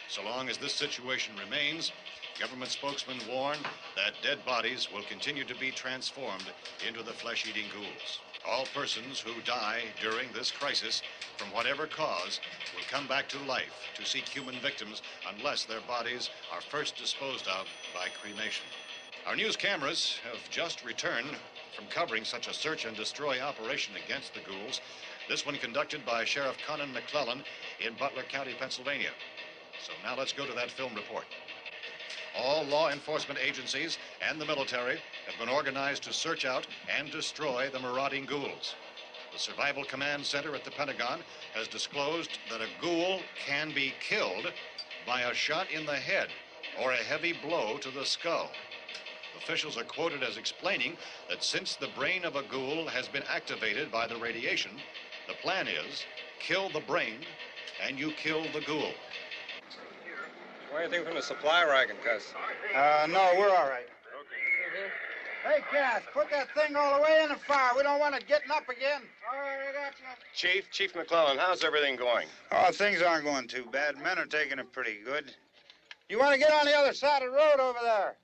So long as this situation remains, government spokesmen warn that dead bodies will continue to be transformed into the flesh-eating ghouls. All persons who die during this crisis, from whatever cause, will come back to life to seek human victims unless their bodies are first disposed of by cremation. Our news cameras have just returned from covering such a search and destroy operation against the ghouls, this one conducted by Sheriff Conan McClellan in Butler County, Pennsylvania. So now let's go to that film report. All law enforcement agencies and the military have been organized to search out and destroy the marauding ghouls. The Survival Command Center at the Pentagon has disclosed that a ghoul can be killed by a shot in the head or a heavy blow to the skull. Officials are quoted as explaining that since the brain of a ghoul has been activated by the radiation, the plan is kill the brain and you kill the ghoul. Anything from the supply wagon, Cuz? No, we're all right. Hey, Cass, put that thing all the way in the fire. We don't want it getting up again. All right, I got you. Chief McClellan, how's everything going? Oh, things aren't going too bad. Men are taking it pretty good. You want to get on the other side of the road over there?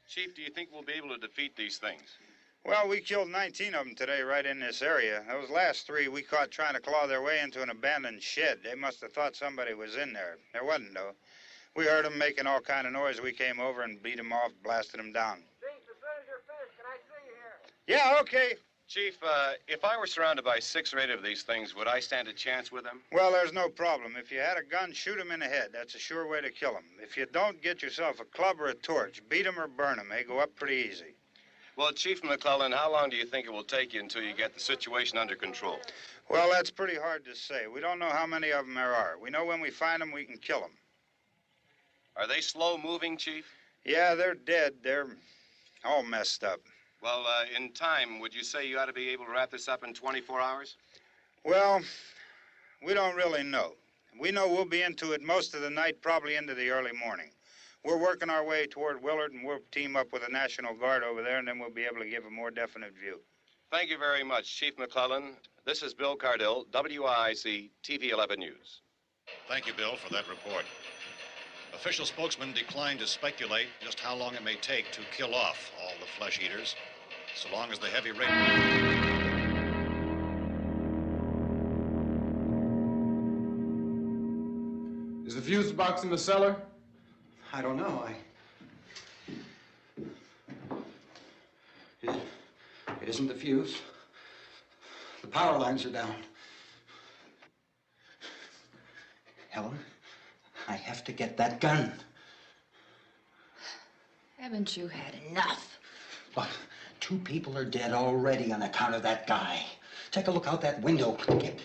Chief, do you think we'll be able to defeat these things? Well, we killed 19 of them today right in this area. Those last 3 we caught trying to claw their way into an abandoned shed. They must have thought somebody was in there. There wasn't, though. We heard them making all kind of noise. We came over and beat them off, blasted them down. Chief, as soon as you're finished, can I see you here? Yeah, okay. Chief, if I were surrounded by 6 or 8 of these things, would I stand a chance with them? Well, there's no problem. If you had a gun, shoot them in the head. That's a sure way to kill them. If you don't, get yourself a club or a torch. Beat them or burn them. They go up pretty easy. Well, Chief McClellan, how long do you think it will take you until you get the situation under control? Well, that's pretty hard to say. We don't know how many of them there are. We know when we find them, we can kill them. Are they slow-moving, Chief? Yeah, they're dead. They're all messed up. Well, in time, would you say you ought to be able to wrap this up in 24 hours? Well, we don't really know. We know we'll be into it most of the night, probably into the early morning. We're working our way toward Willard, and we'll team up with the National Guard over there, and then we'll be able to give a more definite view. Thank you very much, Chief McClellan. This is Bill Cardell, WIC TV 11 News. Thank you, Bill, for that report. Official spokesman declined to speculate just how long it may take to kill off all the flesh eaters, so long as the heavy rain... Is the fuse box in the cellar? I don't know. It isn't the fuse. The power lines are down. Helen, I have to get that gun. Haven't you had enough? Look, 2 people are dead already on account of that guy. Take a look out that window. Get...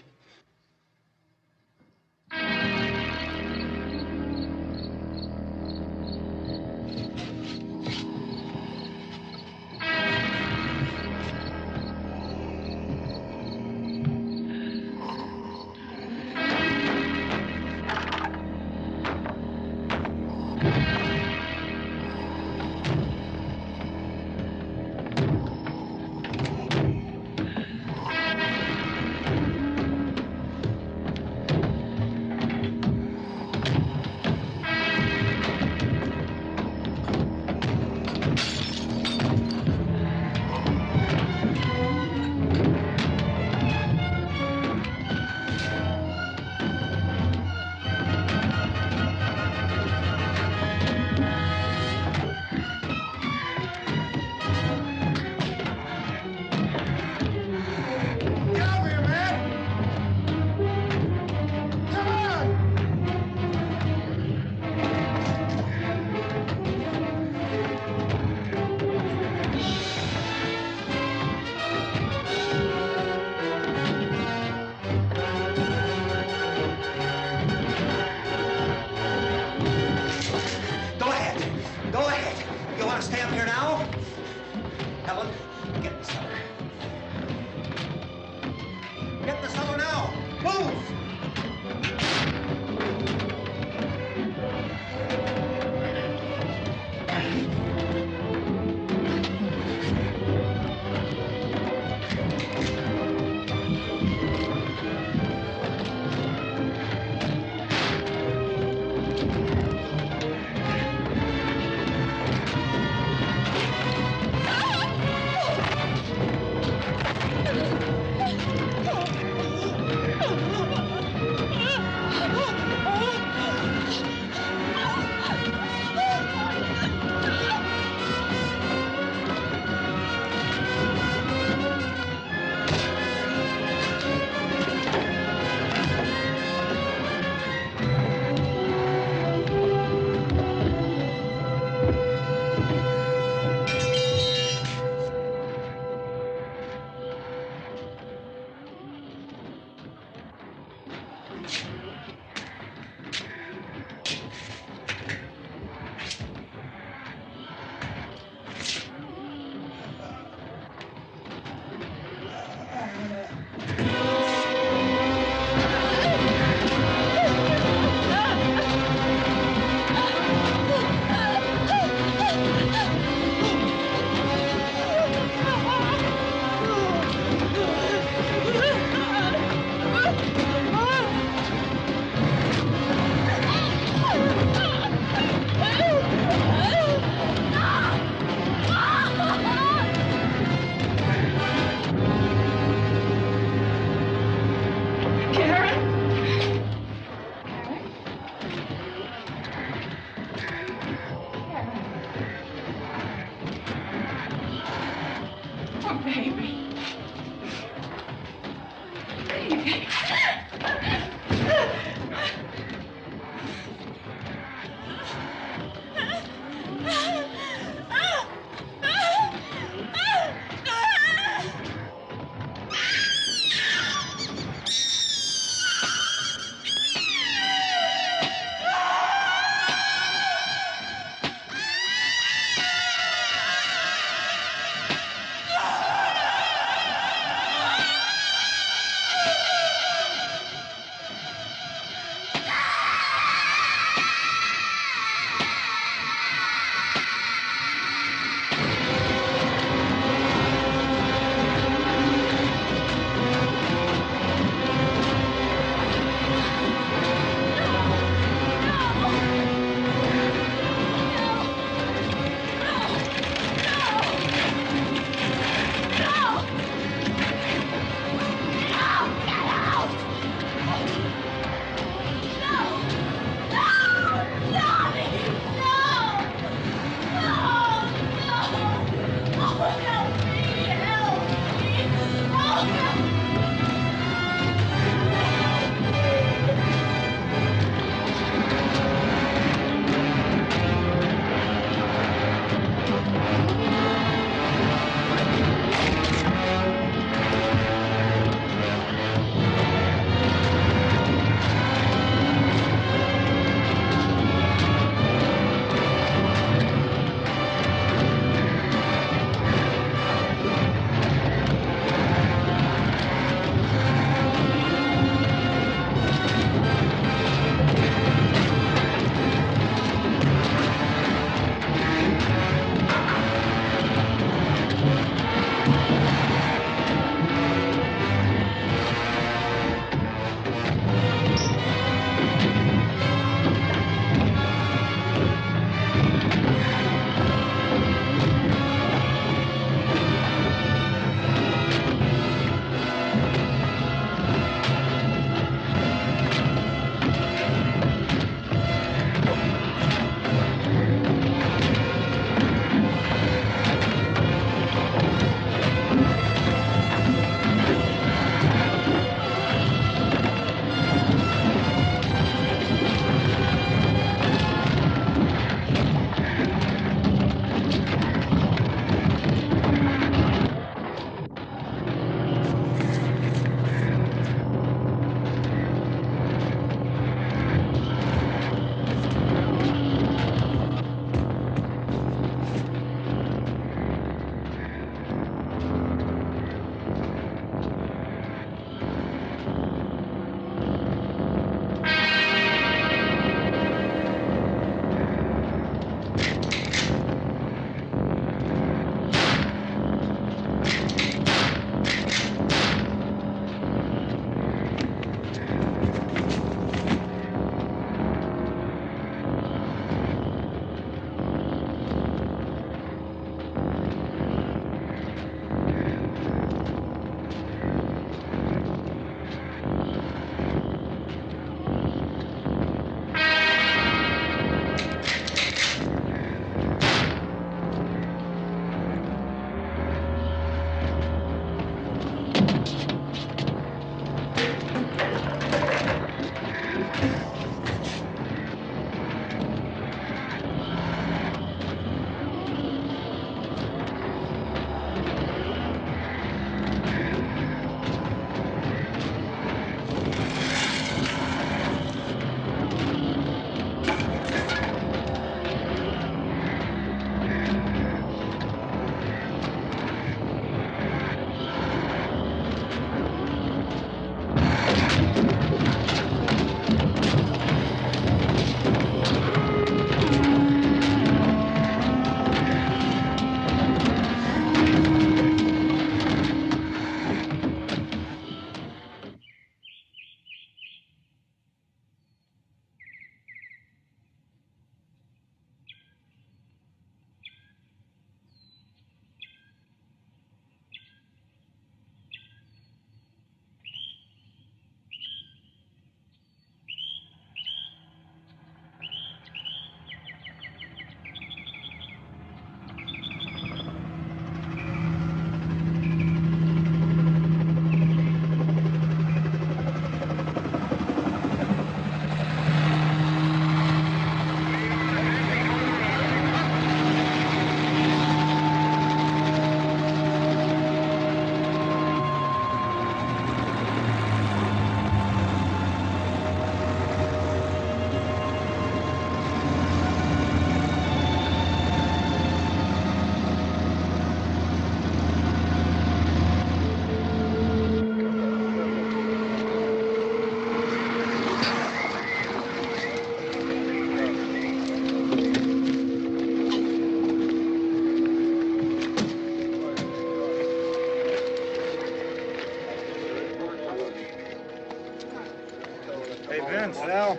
Well,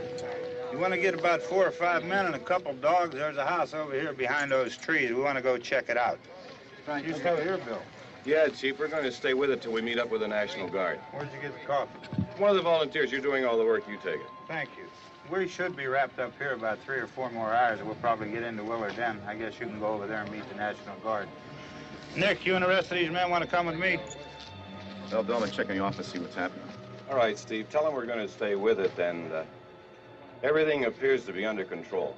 you want to get about 4 or 5 men and a couple dogs? There's a house over here behind those trees. We want to go check it out. You stay here, Bill. Yeah, Chief, we're going to stay with it till we meet up with the National Guard. Where'd you get the coffee? One of the volunteers. You're doing all the work. You take it. Thank you. We should be wrapped up here about 3 or 4 more hours. We'll probably get into Willard then. I guess you can go over there and meet the National Guard. Nick, you and the rest of these men want to come with me? Well, Bill, I'm checking the office, see what's happening. All right, Steve. Tell them we're going to stay with it, and everything appears to be under control.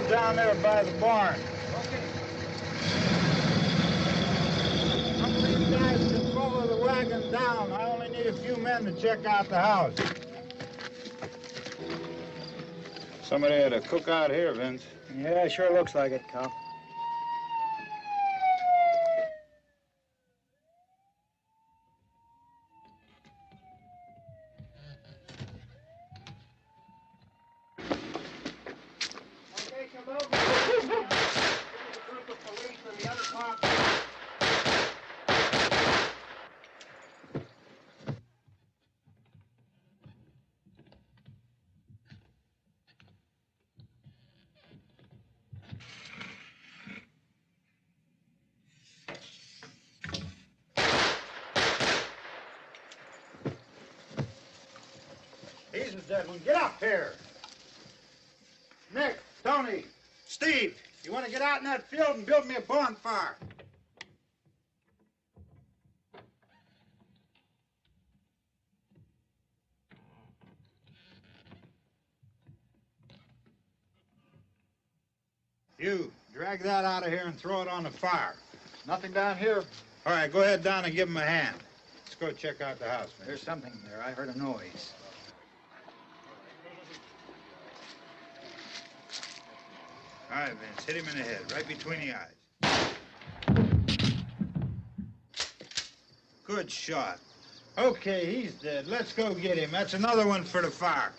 Down there by the barn. Okay. Some of these guys can follow the wagon down. I only need a few men to check out the house. Somebody had a cookout here, Vince. Yeah, sure looks like it, Carl. Get up here. Nick, Tony, Steve, you want to get out in that field and build me a bonfire? You, drag that out of here and throw it on the fire. Nothing down here. All right, go ahead down and give him a hand. Let's go check out the house, man. There's something there. I heard a noise. All right, Vince, hit him in the head, right between the eyes. Good shot. Okay, he's dead. Let's go get him. That's another one for the fire.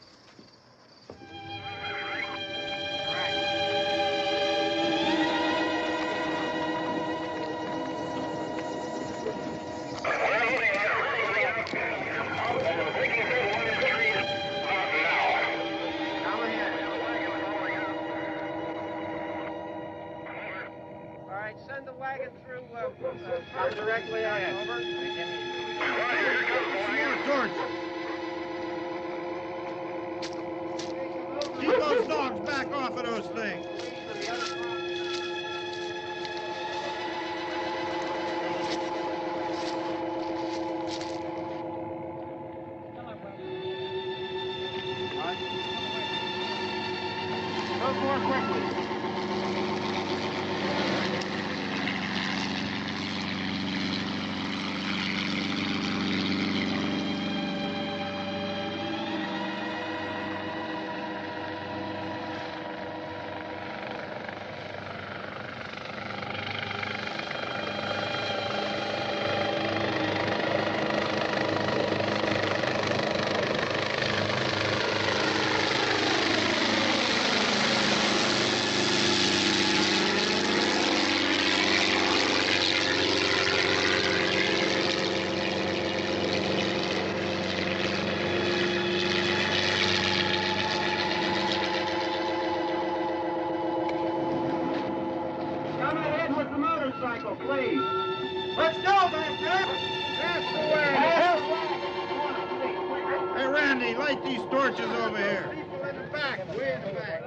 Send the wagon through directly out. Over. Keep those dogs back off of those things. Go more quickly. Please. Let's go back there. That's the way. Hey, Randy, light these torches over here. People in the back, way in the back.